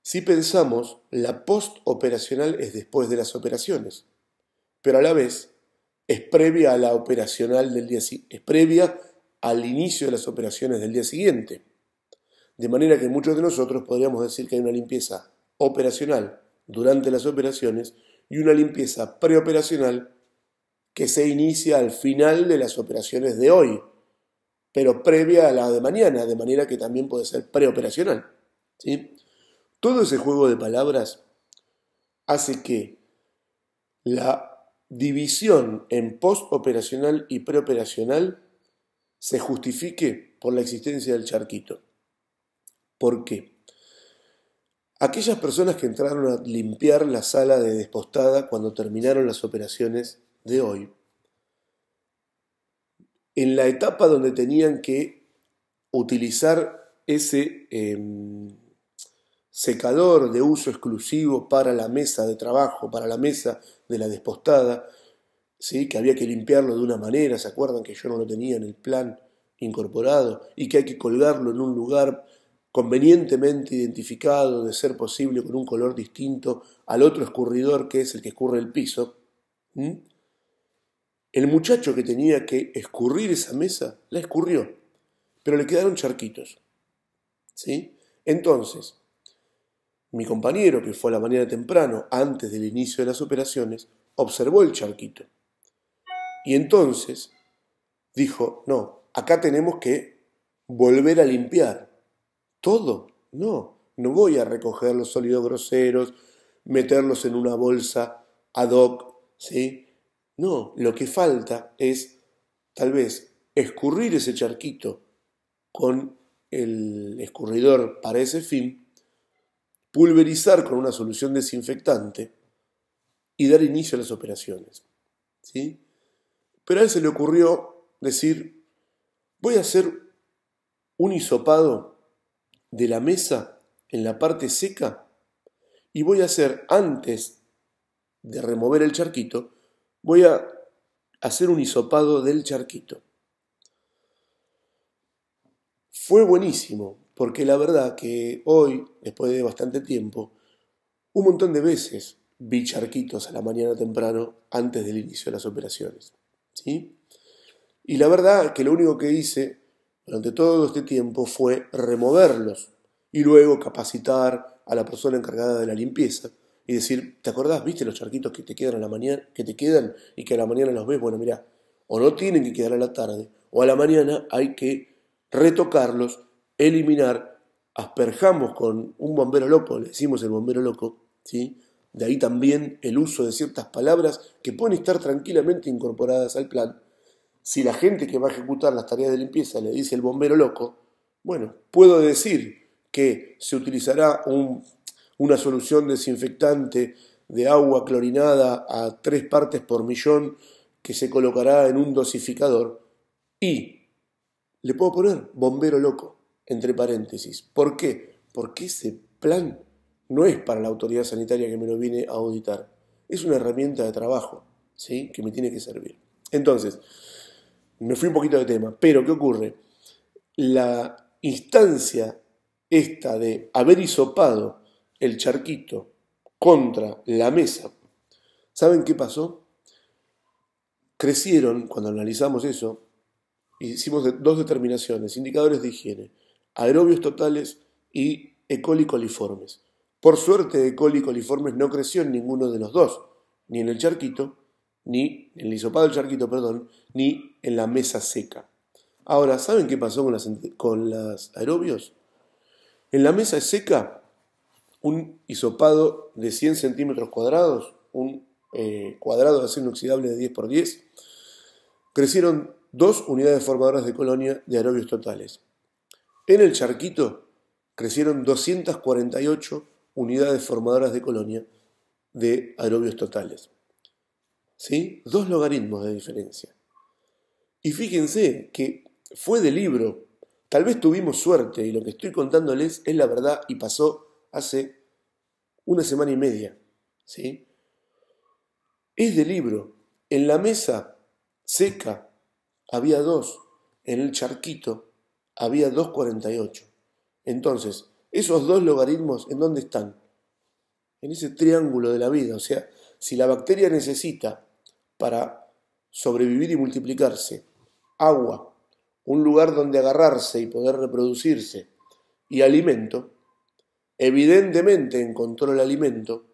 Si pensamos, la postoperacional es después de las operaciones, pero a la vez es previa a la operacional del día siguiente, es previa al inicio de las operaciones del día siguiente. De manera que muchos de nosotros podríamos decir que hay una limpieza operacional durante las operaciones y una limpieza preoperacional que se inicia al final de las operaciones de hoy, pero previa a la de mañana, de manera que también puede ser preoperacional, ¿sí? Todo ese juego de palabras hace que la división en postoperacional y preoperacional se justifique por la existencia del charquito. ¿Por qué? Aquellas personas que entraron a limpiar la sala de despostada cuando terminaron las operaciones de hoy, en la etapa donde tenían que utilizar ese secador de uso exclusivo para la mesa de trabajo, para la mesa de la despostada, ¿sí? Que había que limpiarlo de una manera, ¿se acuerdan que yo no lo tenía en el plan incorporado? Y que hay que colgarlo en un lugar convenientemente identificado, de ser posible con un color distinto al otro escurridor que es el que escurre el piso. El muchacho que tenía que escurrir esa mesa, la escurrió, pero le quedaron charquitos, ¿sí? Entonces, mi compañero, que fue a la mañana temprano, antes del inicio de las operaciones, observó el charquito. Y entonces dijo, no, acá tenemos que volver a limpiar. ¿Todo? No voy a recoger los sólidos groseros, meterlos en una bolsa ad hoc, ¿sí? No, lo que falta es tal vez escurrir ese charquito con el escurridor para ese fin, pulverizar con una solución desinfectante y dar inicio a las operaciones, ¿sí? Pero a él se le ocurrió decir, voy a hacer un hisopado de la mesa en la parte seca y voy a hacer, antes de remover el charquito, voy a hacer un hisopado del charquito. Fue buenísimo, porque la verdad que hoy, después de bastante tiempo, un montón de veces vi charquitos a la mañana temprano antes del inicio de las operaciones, ¿sí? Y la verdad que lo único que hice durante todo este tiempo fue removerlos y luego capacitar a la persona encargada de la limpieza y decir, ¿te acordás? ¿Viste los charquitos que te quedan a la mañana, que te quedan y que a la mañana los ves? Bueno, mirá, o no tienen que quedar a la tarde, o a la mañana hay que retocarlos, eliminar, asperjamos con un bombero loco, le decimos el bombero loco, ¿sí? De ahí también el uso de ciertas palabras que pueden estar tranquilamente incorporadas al plan. Si la gente que va a ejecutar las tareas de limpieza le dice el bombero loco, bueno, puedo decir que se utilizará una solución desinfectante de agua clorinada a 3 partes por millón que se colocará en un dosificador y le puedo poner bombero loco entre paréntesis. ¿Por qué? Porque ese plan no es para la autoridad sanitaria que me lo viene a auditar. Es una herramienta de trabajo, ¿sí? Que me tiene que servir. Entonces, me fui un poquito de tema, pero ¿qué ocurre? La instancia esta de haber hisopado el charquito contra la mesa, ¿saben qué pasó? Crecieron, cuando analizamos eso, hicimos dos determinaciones, indicadores de higiene, aerobios totales y E. coli coliformes. Por suerte, E. coli coliformes no creció en ninguno de los dos, ni en el charquito, ni en el hisopado del charquito, perdón, ni en la mesa seca. Ahora, ¿saben qué pasó con las aerobios? En la mesa seca, un hisopado de 100 centímetros cuadrados, un cuadrado de acero inoxidable de 10×10, crecieron 2 unidades formadoras de colonia de aerobios totales. En el charquito crecieron 248 unidades formadoras de colonia de aerobios totales. ¿Sí? 2 logaritmos de diferencia. Y fíjense que fue de libro. Tal vez tuvimos suerte y lo que estoy contándoles es la verdad y pasó hace una semana y media. ¿Sí? Es de libro. En la mesa seca había 2. En el charquito había 2,48. Entonces, esos 2 logaritmos, ¿en dónde están? En ese triángulo de la vida. O sea, si la bacteria necesita para sobrevivir y multiplicarse agua, un lugar donde agarrarse y poder reproducirse, y alimento, evidentemente encontró el alimento,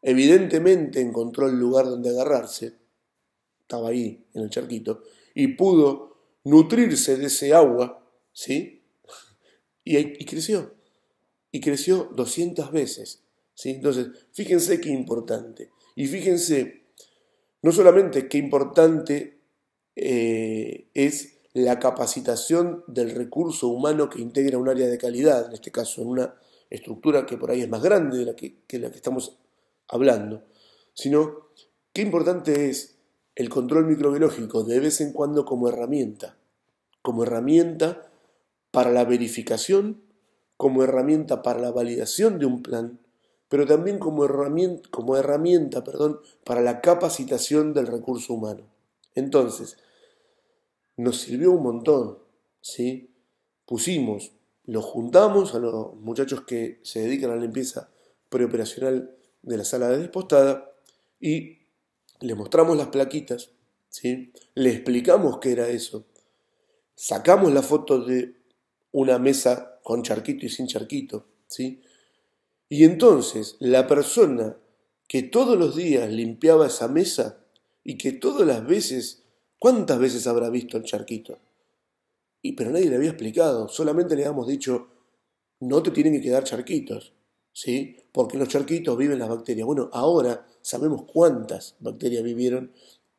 evidentemente encontró el lugar donde agarrarse, estaba ahí en el charquito, y pudo nutrirse de ese agua, ¿sí? Y creció 200 veces, ¿sí? Entonces, fíjense qué importante, y fíjense, no solamente qué importante es la capacitación del recurso humano que integra un área de calidad, en este caso en una estructura que por ahí es más grande de la que estamos hablando, sino qué importante es el control microbiológico de vez en cuando como herramienta para la verificación, como herramienta para la validación de un plan, pero también como herramienta, para la capacitación del recurso humano. Entonces, nos sirvió un montón, ¿sí? Los juntamos a los muchachos que se dedican a la limpieza preoperacional de la sala de despostada y les mostramos las plaquitas, ¿sí? Le explicamos qué era eso. Sacamos la foto de una mesa con charquito y sin charquito, ¿sí? Y entonces la persona que todos los días limpiaba esa mesa y que todas las veces, ¿cuántas veces habrá visto el charquito? Pero nadie le había explicado, solamente le habíamos dicho, no te tienen que quedar charquitos, ¿sí? Porque en los charquitos viven las bacterias. Bueno, ahora sabemos cuántas bacterias vivieron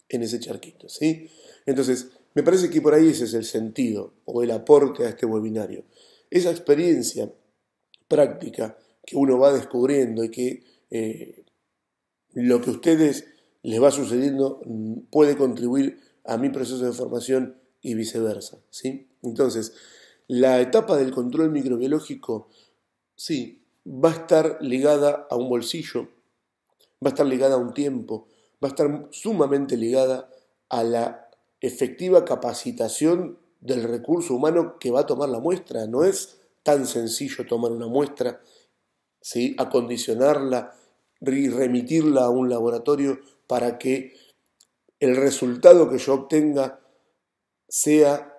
en ese charquito, ¿sí? Entonces, me parece que por ahí ese es el sentido o el aporte a este webinario. Esa experiencia práctica que uno va descubriendo y que lo que a ustedes les va sucediendo puede contribuir a mi proceso de formación y viceversa, ¿sí? Entonces, la etapa del control microbiológico, sí, va a estar ligada a un bolsillo, va a estar ligada a un tiempo, va a estar sumamente ligada a la efectiva capacitación del recurso humano que va a tomar la muestra. No es tan sencillo tomar una muestra, ¿sí?, acondicionarla y remitirla a un laboratorio para que el resultado que yo obtenga sea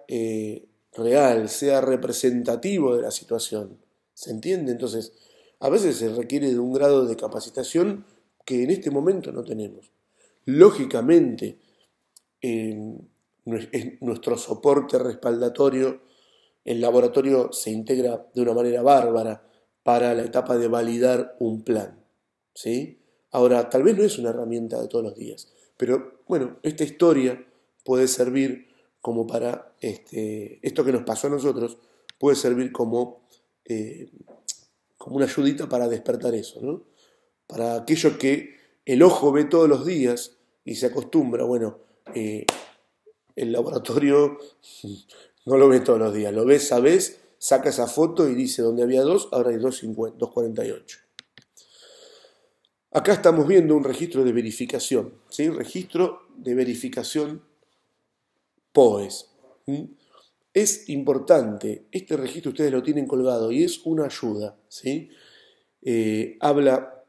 real, sea representativo de la situación. ¿Se entiende? Entonces, a veces se requiere de un grado de capacitación que en este momento no tenemos. Lógicamente, nuestro soporte respaldatorio, el laboratorio se integra de una manera bárbara para la etapa de validar un plan, ¿sí? Ahora, tal vez no es una herramienta de todos los días, pero bueno, esta historia puede servir como para, esto que nos pasó a nosotros, puede servir como una ayudita para despertar eso, ¿no? Para aquello que el ojo ve todos los días y se acostumbra, bueno, el laboratorio no lo ve todos los días, lo ves a vez, saca esa foto y dice donde había 2, ahora hay 2,48. Acá estamos viendo un registro de verificación, ¿sí? Registro de verificación POES. Es importante, este registro ustedes lo tienen colgado y es una ayuda, ¿sí? Habla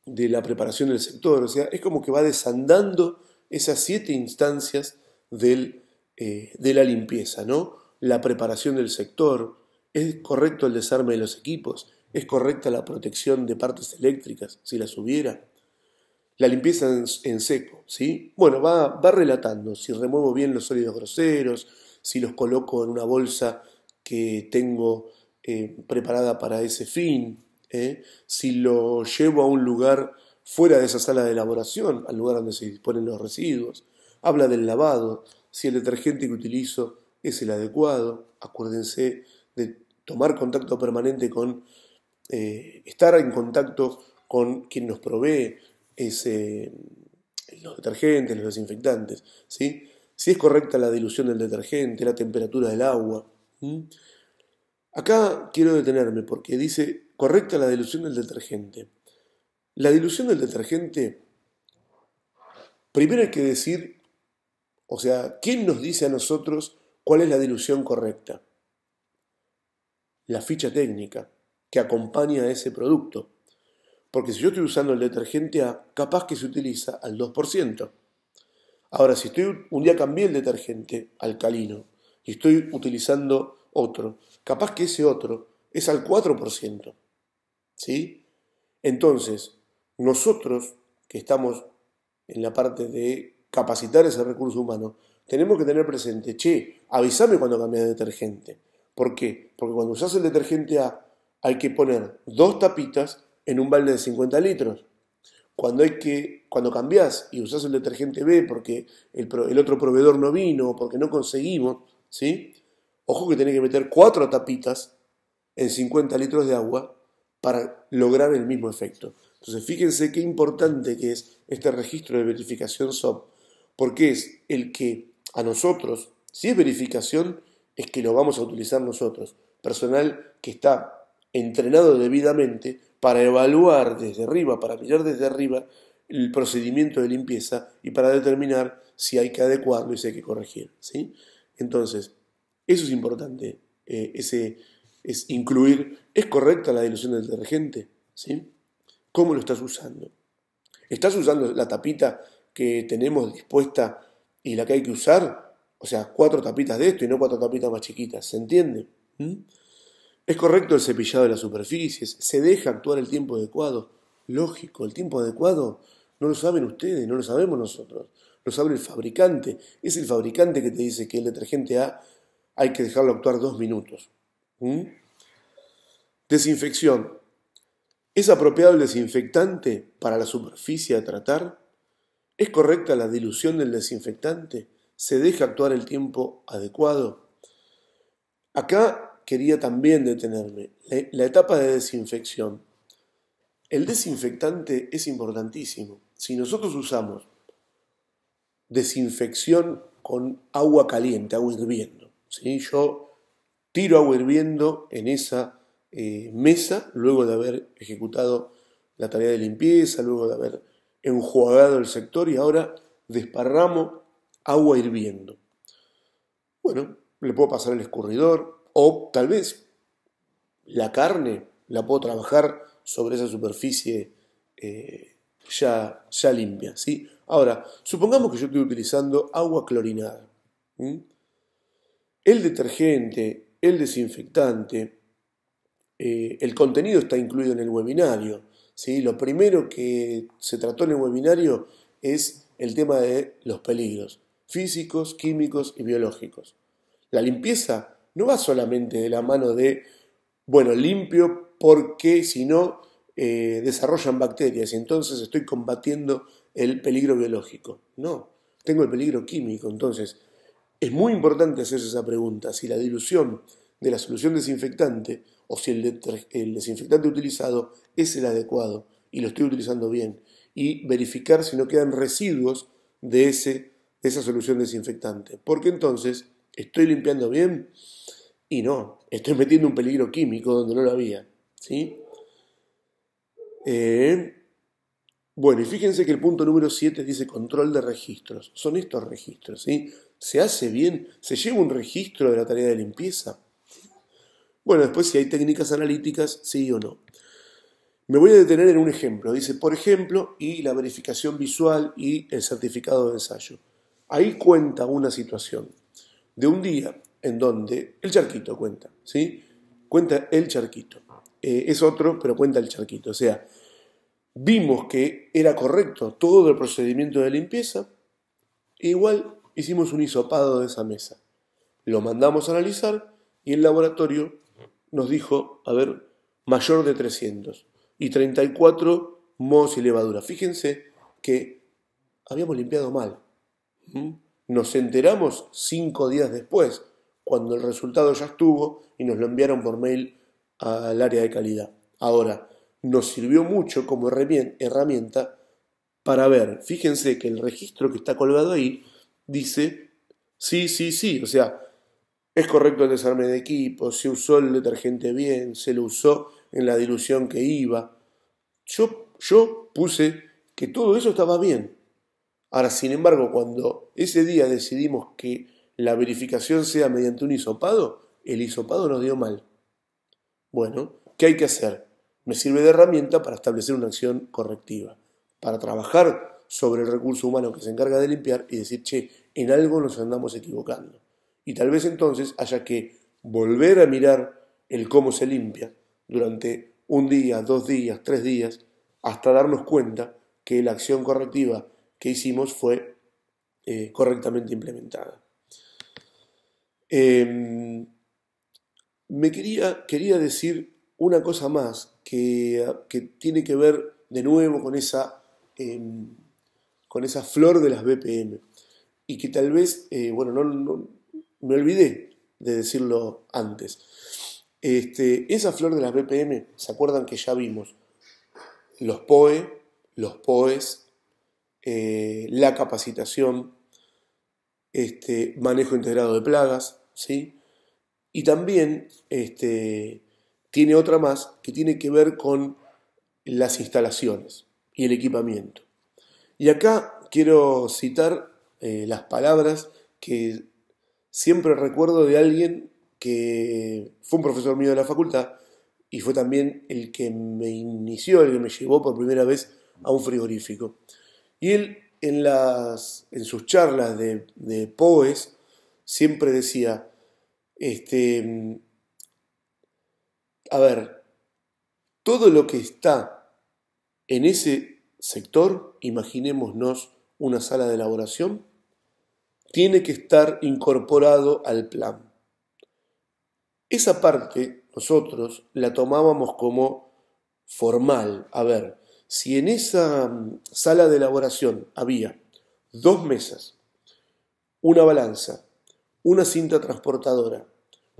de la preparación del sector, o sea, es como que va desandando esas 7 instancias de la limpieza, ¿no? La preparación del sector, es correcto el desarme de los equipos, es correcta la protección de partes eléctricas, si las hubiera, la limpieza en seco, ¿sí? Bueno, va relatando si remuevo bien los sólidos groseros, si los coloco en una bolsa que tengo preparada para ese fin, si lo llevo a un lugar fuera de esa sala de elaboración, al lugar donde se disponen los residuos. Habla del lavado, si el detergente que utilizo es el adecuado. Acuérdense de tomar contacto permanente con, estar en contacto con quien nos provee los detergentes, los desinfectantes, ¿sí? Si es correcta la dilución del detergente, la temperatura del agua. Acá quiero detenerme porque dice correcta la dilución del detergente. La dilución del detergente, primero hay que decir, o sea, ¿quién nos dice a nosotros cuál es la dilución correcta? La ficha técnica que acompaña a ese producto. Porque si yo estoy usando el detergente A, capaz que se utiliza al 2%. Ahora, si un día cambié el detergente alcalino y estoy utilizando otro, capaz que ese otro es al 4%. ¿Sí? Entonces, nosotros que estamos en la parte de capacitar ese recurso humano, tenemos que tener presente, avísame cuando cambies de detergente. ¿Por qué? Porque cuando usas el detergente A, hay que poner 2 tapitas en un balde de 50 litros. Cuando cambiás y usás el detergente B porque el otro proveedor no vino o porque no conseguimos, ¿sí? Ojo que tenés que meter 4 tapitas en 50 litros de agua para lograr el mismo efecto. Entonces fíjense qué importante que es este registro de verificación SOP, porque es el que a nosotros, si es verificación, es que lo vamos a utilizar nosotros, personal que está entrenado debidamente para evaluar desde arriba, para mirar desde arriba el procedimiento de limpieza y para determinar si hay que adecuarlo y si hay que corregir, ¿sí? Entonces, eso es importante, es incluir, ¿es correcta la dilución del detergente? ¿Sí? ¿Cómo lo estás usando? ¿Estás usando la tapita que tenemos dispuesta y la que hay que usar? O sea, 4 tapitas de esto y no 4 tapitas más chiquitas, ¿se entiende? ¿Es correcto el cepillado de las superficies? ¿Se deja actuar el tiempo adecuado? Lógico, el tiempo adecuado no lo saben ustedes, no lo sabemos nosotros, lo sabe el fabricante. Es el fabricante que te dice que el detergente A hay que dejarlo actuar 2 minutos. Desinfección. ¿Es apropiado el desinfectante para la superficie a tratar? ¿Es correcta la dilución del desinfectante? ¿Se deja actuar el tiempo adecuado? Acá quería también detenerme. La etapa de desinfección. El desinfectante es importantísimo. Si nosotros usamos desinfección con agua caliente, agua hirviendo, ¿sí? Yo tiro agua hirviendo en esa mesa luego de haber ejecutado la tarea de limpieza, luego de haber enjuagado el sector y ahora desparramo agua hirviendo. Bueno, le puedo pasar el escurridor o tal vez la carne la puedo trabajar sobre esa superficie ya limpia, ¿sí? Ahora, supongamos que yo estoy utilizando agua clorinada. El detergente, el desinfectante, el contenido está incluido en el webinario, ¿sí? Lo primero que se trató en el webinario es el tema de los peligros físicos, químicos y biológicos. La limpieza no va solamente de la mano de, bueno, limpio porque si no desarrollan bacterias y entonces estoy combatiendo el peligro biológico. No, tengo el peligro químico. Entonces, es muy importante hacerse esa pregunta, si la dilución de la solución desinfectante o si el desinfectante utilizado es el adecuado y lo estoy utilizando bien y verificar si no quedan residuos de esa solución desinfectante. Porque entonces, ¿estoy limpiando bien? Y no, estoy metiendo un peligro químico donde no lo había, ¿sí? Bueno, y fíjense que el punto número 7 dice control de registros. Son estos registros, ¿sí? ¿Se hace bien? ¿Se lleva un registro de la tarea de limpieza? Bueno, después si hay técnicas analíticas, sí o no. Me voy a detener en un ejemplo. Dice, por ejemplo, y la verificación visual y el certificado de ensayo. Ahí cuenta una situación de un día en donde el charquito cuenta, ¿sí? Cuenta el charquito. Es otro, pero cuenta el charquito. O sea, vimos que era correcto todo el procedimiento de limpieza e igual hicimos un hisopado de esa mesa. Lo mandamos a analizar y el laboratorio nos dijo, a ver, mayor de 300 y 34 mohos y levadura. Fíjense que habíamos limpiado mal. Nos enteramos 5 días después, cuando el resultado ya estuvo y nos lo enviaron por mail al área de calidad. Ahora, nos sirvió mucho como herramienta para ver, fíjense que el registro que está colgado ahí dice sí, o sea, es correcto el desarme de equipo, se usó el detergente bien, se lo usó en la dilución que iba. Yo puse que todo eso estaba bien. Ahora, sin embargo, cuando ese día decidimos que la verificación sea mediante un hisopado, el hisopado nos dio mal. Bueno, ¿qué hay que hacer? Me sirve de herramienta para establecer una acción correctiva, para trabajar sobre el recurso humano que se encarga de limpiar y decir, che, en algo nos andamos equivocando. Y tal vez entonces haya que volver a mirar el cómo se limpia durante un día, 2 días, 3 días, hasta darnos cuenta que la acción correctiva que hicimos fue correctamente implementada. Quería decir una cosa más que tiene que ver de nuevo con esa con esa flor de las BPM. Y que tal vez, me olvidé de decirlo antes. Esa flor de las BPM, ¿se acuerdan que ya vimos? Los POE, los POEs, la capacitación, manejo integrado de plagas, ¿sí? Y también tiene otra más que tiene que ver con las instalaciones y el equipamiento. Y acá quiero citar las palabras que siempre recuerdo de alguien que fue un profesor mío de la facultad y fue también el que me inició, el que me llevó por primera vez a un frigorífico. Y él en sus charlas de POEs siempre decía, a ver, todo lo que está en ese sector, imaginémonos una sala de elaboración, tiene que estar incorporado al plan. Esa parte nosotros la tomábamos como formal. A ver, si en esa sala de elaboración había 2 mesas, una balanza, una cinta transportadora,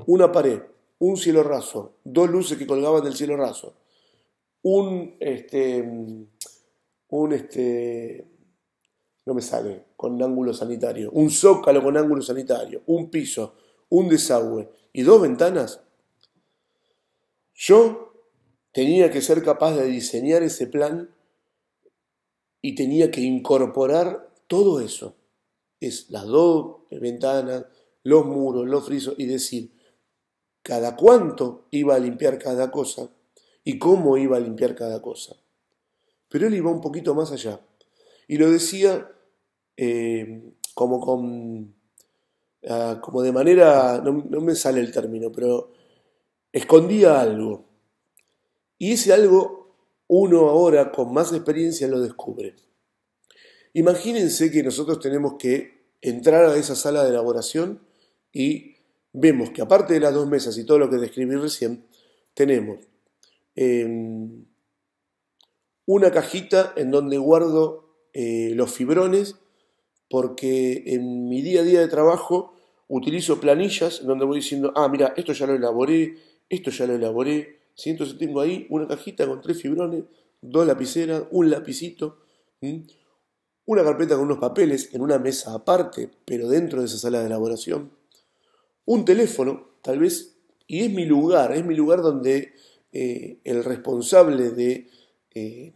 una pared, un cielo raso, 2 luces que colgaban del cielo raso, no me sale, con ángulo sanitario, un zócalo con ángulo sanitario, un piso, un desagüe y 2 ventanas, yo tenía que ser capaz de diseñar ese plan y tenía que incorporar todo eso. Es las 2 ventanas, los muros, los frisos y decir cada cuánto iba a limpiar cada cosa y cómo iba a limpiar cada cosa. Pero él iba un poquito más allá y lo decía como de manera, no me sale el término, pero escondía algo. Y ese algo uno ahora con más experiencia lo descubre. Imagínense que nosotros tenemos que entrar a esa sala de elaboración y vemos que aparte de las 2 mesas y todo lo que describí recién, tenemos una cajita en donde guardo los fibrones porque en mi día a día de trabajo utilizo planillas en donde voy diciendo, mira, esto ya lo elaboré, ¿sí? Entonces tengo ahí una cajita con 3 fibrones, 2 lapiceras, un lapicito, una carpeta con unos papeles en una mesa aparte, pero dentro de esa sala de elaboración, un teléfono, tal vez, y es mi lugar donde el responsable de, el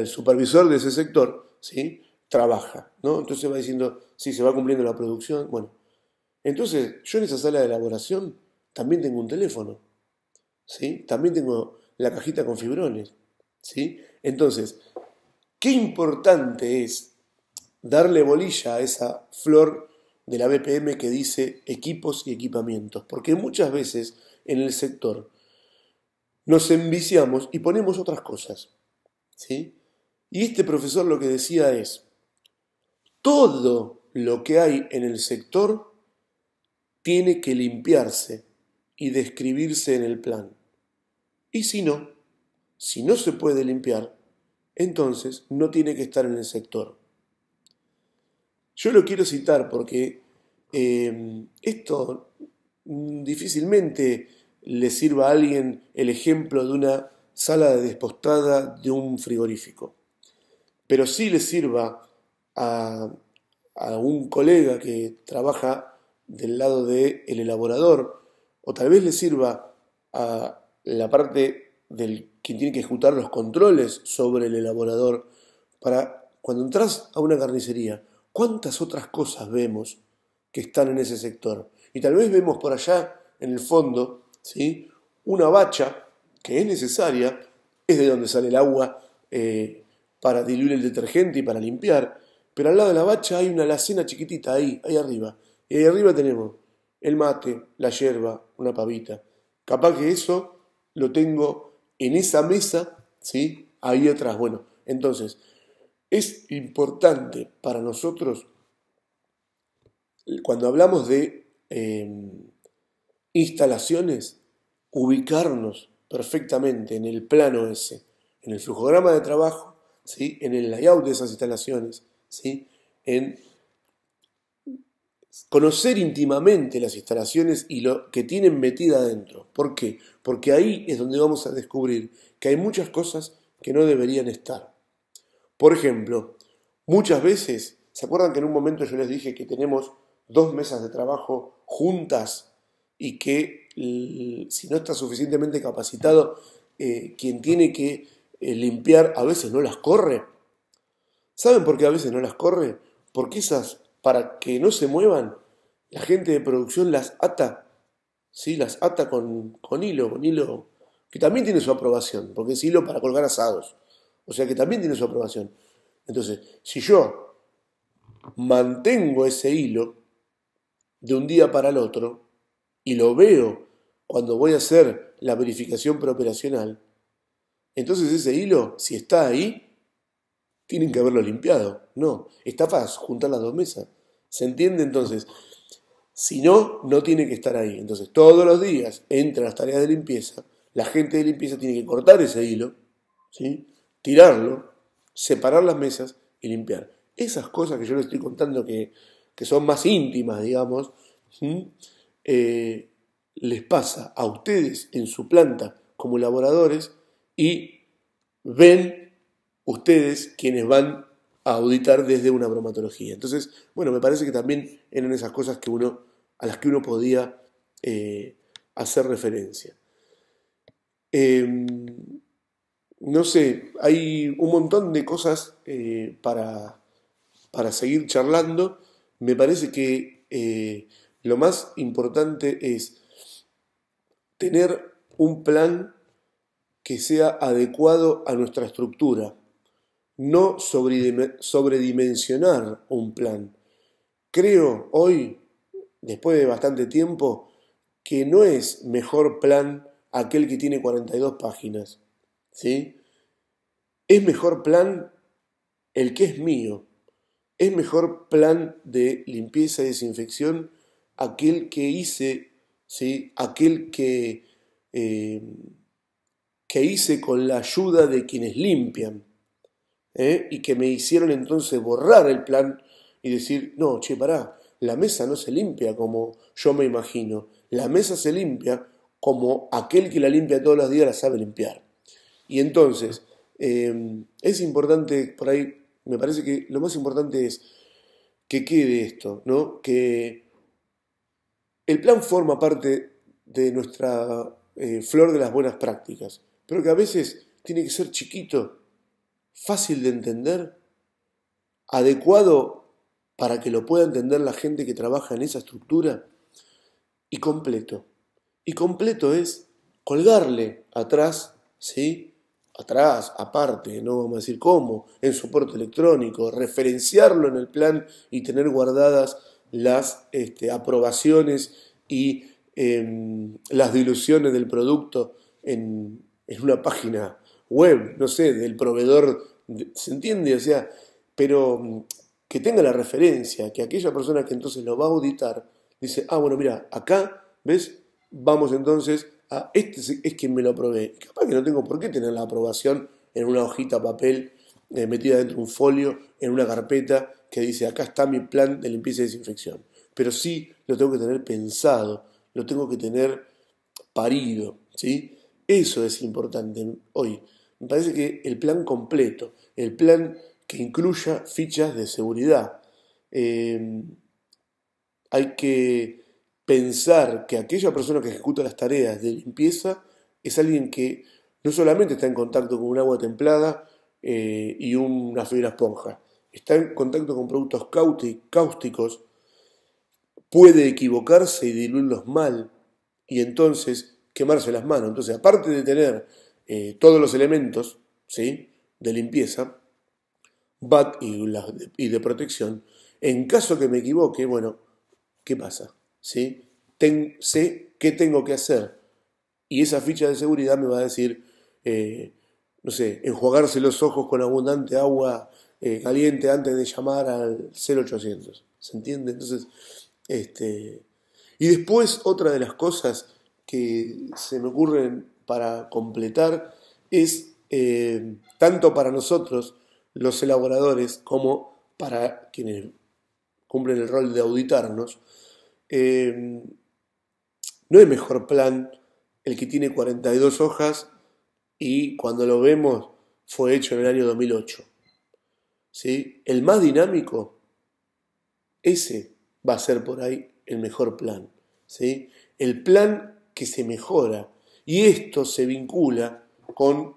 supervisor de ese sector, ¿sí? Trabaja, ¿no? Entonces va diciendo, sí, se va cumpliendo la producción, bueno. Entonces, yo en esa sala de elaboración también tengo un teléfono, ¿sí? También tengo la cajita con fibrones, ¿sí? Entonces, qué importante es darle bolilla a esa flor de la BPM que dice equipos y equipamientos, porque muchas veces en el sector nos enviciamos y ponemos otras cosas, ¿sí? Y este profesor lo que decía es, todo lo que hay en el sector tiene que limpiarse y describirse en el plan. Y si no se puede limpiar, entonces no tiene que estar en el sector. Yo lo quiero citar porque esto difícilmente le sirva a alguien el ejemplo de una sala de despostada de un frigorífico, pero sí le sirva a un colega que trabaja del lado del elaborador, o tal vez le sirva a la parte del quien tiene que ejecutar los controles sobre el elaborador, para cuando entras a una carnicería, ¿cuántas otras cosas vemos que están en ese sector? Y tal vez vemos por allá, en el fondo, ¿sí? Una bacha que es necesaria, es de donde sale el agua para diluir el detergente y para limpiar, pero al lado de la bacha hay una alacena chiquitita ahí arriba. Y ahí arriba tenemos el mate, la yerba, una pavita. Capaz que eso lo tengo en esa mesa, ¿sí? Ahí atrás. Bueno, entonces, es importante para nosotros, cuando hablamos de instalaciones, ubicarnos perfectamente en el plano ese, en el flujograma de trabajo, ¿sí? En el layout de esas instalaciones, ¿sí? En conocer íntimamente las instalaciones y lo que tienen metida adentro. ¿Por qué? Porque ahí es donde vamos a descubrir que hay muchas cosas que no deberían estar. Por ejemplo, muchas veces, ¿se acuerdan que en un momento yo les dije que tenemos 2 mesas de trabajo juntas y que si no está suficientemente capacitado, quien tiene que limpiar a veces no las corre? ¿Saben por qué a veces no las corre? Porque esas, para que no se muevan, la gente de producción las ata, ¿sí? Las ata con hilo que también tiene su aprobación, porque es hilo para colgar asados, o sea que también tiene su aprobación. Entonces, si yo mantengo ese hilo de un día para el otro y lo veo cuando voy a hacer la verificación preoperacional, entonces ese hilo, si está ahí, tienen que haberlo limpiado. No, está para juntar las 2 mesas. ¿Se entiende entonces? Si no, no tiene que estar ahí. Entonces, todos los días entran las tareas de limpieza. La gente de limpieza tiene que cortar ese hilo, ¿sí? Tirarlo, separar las mesas y limpiar. Esas cosas que yo les estoy contando que son más íntimas, digamos, ¿sí? Les pasa a ustedes en su planta como elaboradores y ven ustedes quienes van a auditar desde una bromatología. Entonces, bueno, me parece que también eran esas cosas a las que uno podía hacer referencia. No sé, hay un montón de cosas para seguir charlando. Me parece que lo más importante es tener un plan que sea adecuado a nuestra estructura, no sobredimensionar un plan. Creo hoy, después de bastante tiempo, que no es mejor plan aquel que tiene 42 páginas, ¿sí? Es mejor plan el que es mío. Es mejor plan de limpieza y desinfección aquel que hice, ¿sí? Aquel que hice con la ayuda de quienes limpian, y que me hicieron entonces borrar el plan y decir, no, che, pará, la mesa no se limpia como yo me imagino, la mesa se limpia como aquel que la limpia todos los días la sabe limpiar. Y entonces, es importante, por ahí, me parece que lo más importante es que quede esto, ¿no? Que el plan forma parte de nuestra flor de las buenas prácticas, pero que a veces tiene que ser chiquito, fácil de entender, adecuado para que lo pueda entender la gente que trabaja en esa estructura y completo. Y completo es colgarle atrás, ¿sí? Atrás, aparte, no vamos a decir cómo, en soporte electrónico, referenciarlo en el plan y tener guardadas las aprobaciones y las diluciones del producto en una página web, no sé, del proveedor, ¿se entiende? O sea, pero que tenga la referencia, que aquella persona que entonces lo va a auditar, dice, bueno, mira, acá, ¿ves? Vamos entonces a este es quien me lo aprobé. Y capaz que no tengo por qué tener la aprobación en una hojita papel metida dentro de un folio, en una carpeta que dice, acá está mi plan de limpieza y desinfección. Pero sí lo tengo que tener pensado, lo tengo que tener parido, ¿sí? Eso es importante hoy. Me parece que el plan completo, el plan que incluya fichas de seguridad. Hay que pensar que aquella persona que ejecuta las tareas de limpieza es alguien que no solamente está en contacto con un agua templada y una fibra esponja, está en contacto con productos cáusticos, puede equivocarse y diluirlos mal y entonces quemarse las manos. Entonces, aparte de tener todos los elementos, ¿sí?, de limpieza, BAT y de protección, en caso que me equivoque, bueno, ¿qué pasa? ¿Sí? Sé qué tengo que hacer y esa ficha de seguridad me va a decir, no sé, enjuagarse los ojos con abundante agua caliente antes de llamar al 0800. ¿Se entiende? Entonces, y después otra de las cosas que se me ocurren para completar es, tanto para nosotros los elaboradores como para quienes cumplen el rol de auditarnos, no hay mejor plan el que tiene 42 hojas y cuando lo vemos fue hecho en el año 2008. ¿Sí? El más dinámico, ese va a ser por ahí el mejor plan. ¿Sí? El plan que se mejora. Y esto se vincula con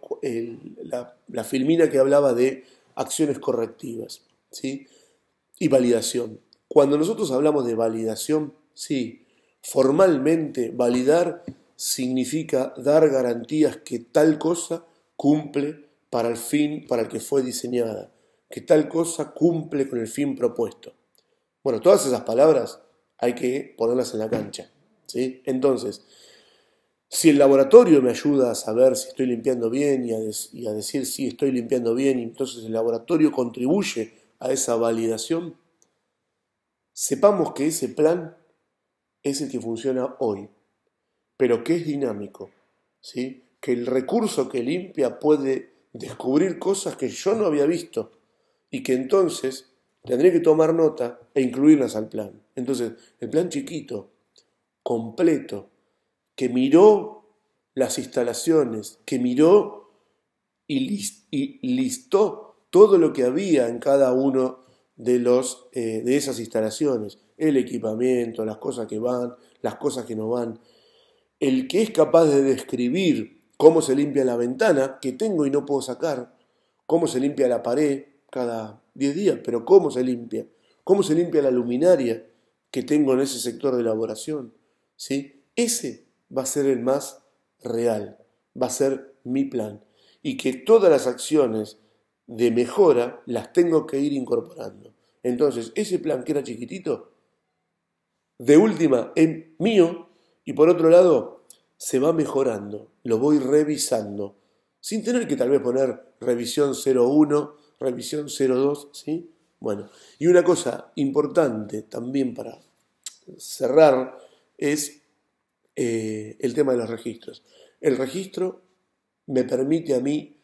la filmina que hablaba de acciones correctivas, ¿sí? Y validación. Cuando nosotros hablamos de validación, sí, formalmente validar significa dar garantías que tal cosa cumple para el fin para el que fue diseñada, que tal cosa cumple con el fin propuesto. Bueno, todas esas palabras hay que ponerlas en la cancha, ¿sí? Entonces, si el laboratorio me ayuda a saber si estoy limpiando bien y a decir si estoy limpiando bien, y entonces el laboratorio contribuye a esa validación, sepamos que ese plan es el que funciona hoy, pero que es dinámico, ¿sí? Que el recurso que limpia puede descubrir cosas que yo no había visto y que entonces tendré que tomar nota e incluirlas al plan. Entonces, el plan chiquito, completo, que miró las instalaciones, que miró y listó todo lo que había en cada uno de esas instalaciones, el equipamiento, las cosas que van, las cosas que no van, el que es capaz de describir cómo se limpia la ventana, que tengo y no puedo sacar, cómo se limpia la pared cada 10 días, pero cómo se limpia la luminaria que tengo en ese sector de elaboración, ¿sí? Ese va a ser el más real, va a ser mi plan, y que todas las acciones de mejora las tengo que ir incorporando. Entonces, ese plan que era chiquitito, de última es mío, y por otro lado, se va mejorando, lo voy revisando, sin tener que tal vez poner revisión 01, revisión 02, ¿sí? Bueno, y una cosa importante también para cerrar es el tema de los registros. El registro me permite a mí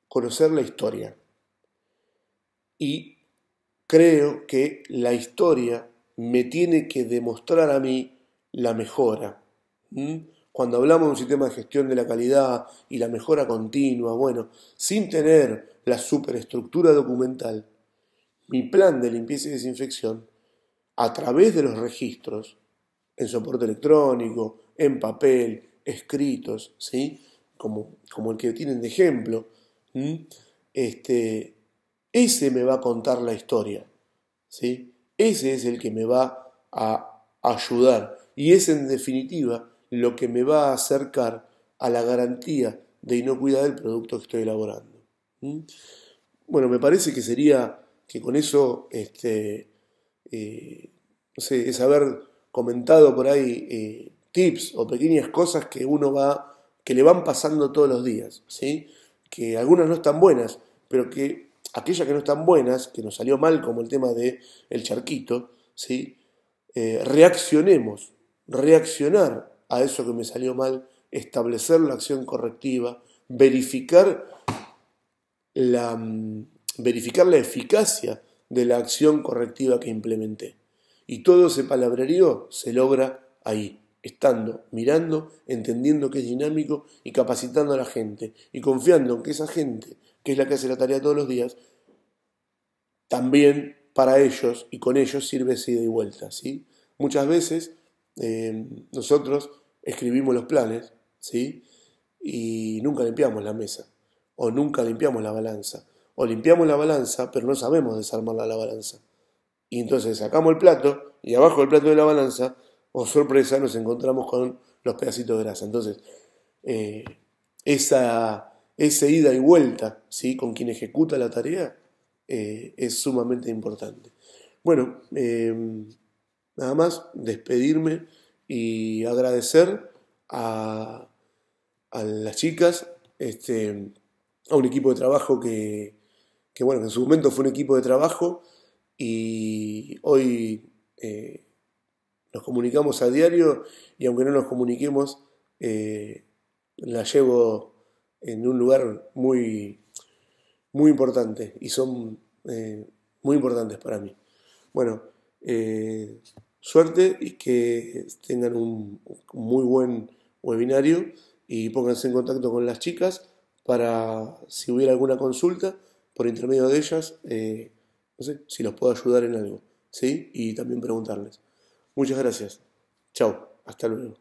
conocer la historia y creo que la historia me tiene que demostrar a mí la mejora. Cuando hablamos de un sistema de gestión de la calidad y la mejora continua, bueno, sin tener la superestructura documental, mi plan de limpieza y desinfección, a través de los registros, en soporte electrónico, en papel, escritos, ¿sí? Como el que tienen de ejemplo, ese me va a contar la historia, ¿sí? Ese es el que me va a ayudar y es en definitiva lo que me va a acercar a la garantía de inocuidad del producto que estoy elaborando. Bueno, me parece que sería que con eso, no sé, es haber comentado por ahí tips o pequeñas cosas que le van pasando todos los días, ¿sí? Que algunas no están buenas, pero que aquellas que no están buenas, que nos salió mal, como el tema del charquito, ¿sí? Reaccionar a eso que me salió mal, establecer la acción correctiva, verificar la eficacia de la acción correctiva que implementé. Y todo ese palabrerío se logra ahí, estando, mirando, entendiendo que es dinámico y capacitando a la gente y confiando en que esa gente, que es la que hace la tarea todos los días, también para ellos y con ellos sirve esa ida y vuelta, ¿sí? Muchas veces nosotros escribimos los planes, ¿sí? Y nunca limpiamos la mesa, o nunca limpiamos la balanza, o limpiamos la balanza pero no sabemos desarmarla la balanza. Y entonces sacamos el plato y abajo del plato de la balanza, oh sorpresa, nos encontramos con los pedacitos de grasa. Entonces, esa ida y vuelta, ¿sí? Con quien ejecuta la tarea es sumamente importante. Bueno, nada más despedirme y agradecer a las chicas, a un equipo de trabajo que bueno, que en su momento fue un equipo de trabajo y hoy nos comunicamos a diario y aunque no nos comuniquemos, la llevo en un lugar muy, muy importante y son muy importantes para mí. Bueno, suerte y que tengan un muy buen webinario y pónganse en contacto con las chicas para si hubiera alguna consulta por intermedio de ellas, no sé si los puedo ayudar en algo, ¿sí? Y también preguntarles. Muchas gracias. Chao, hasta luego.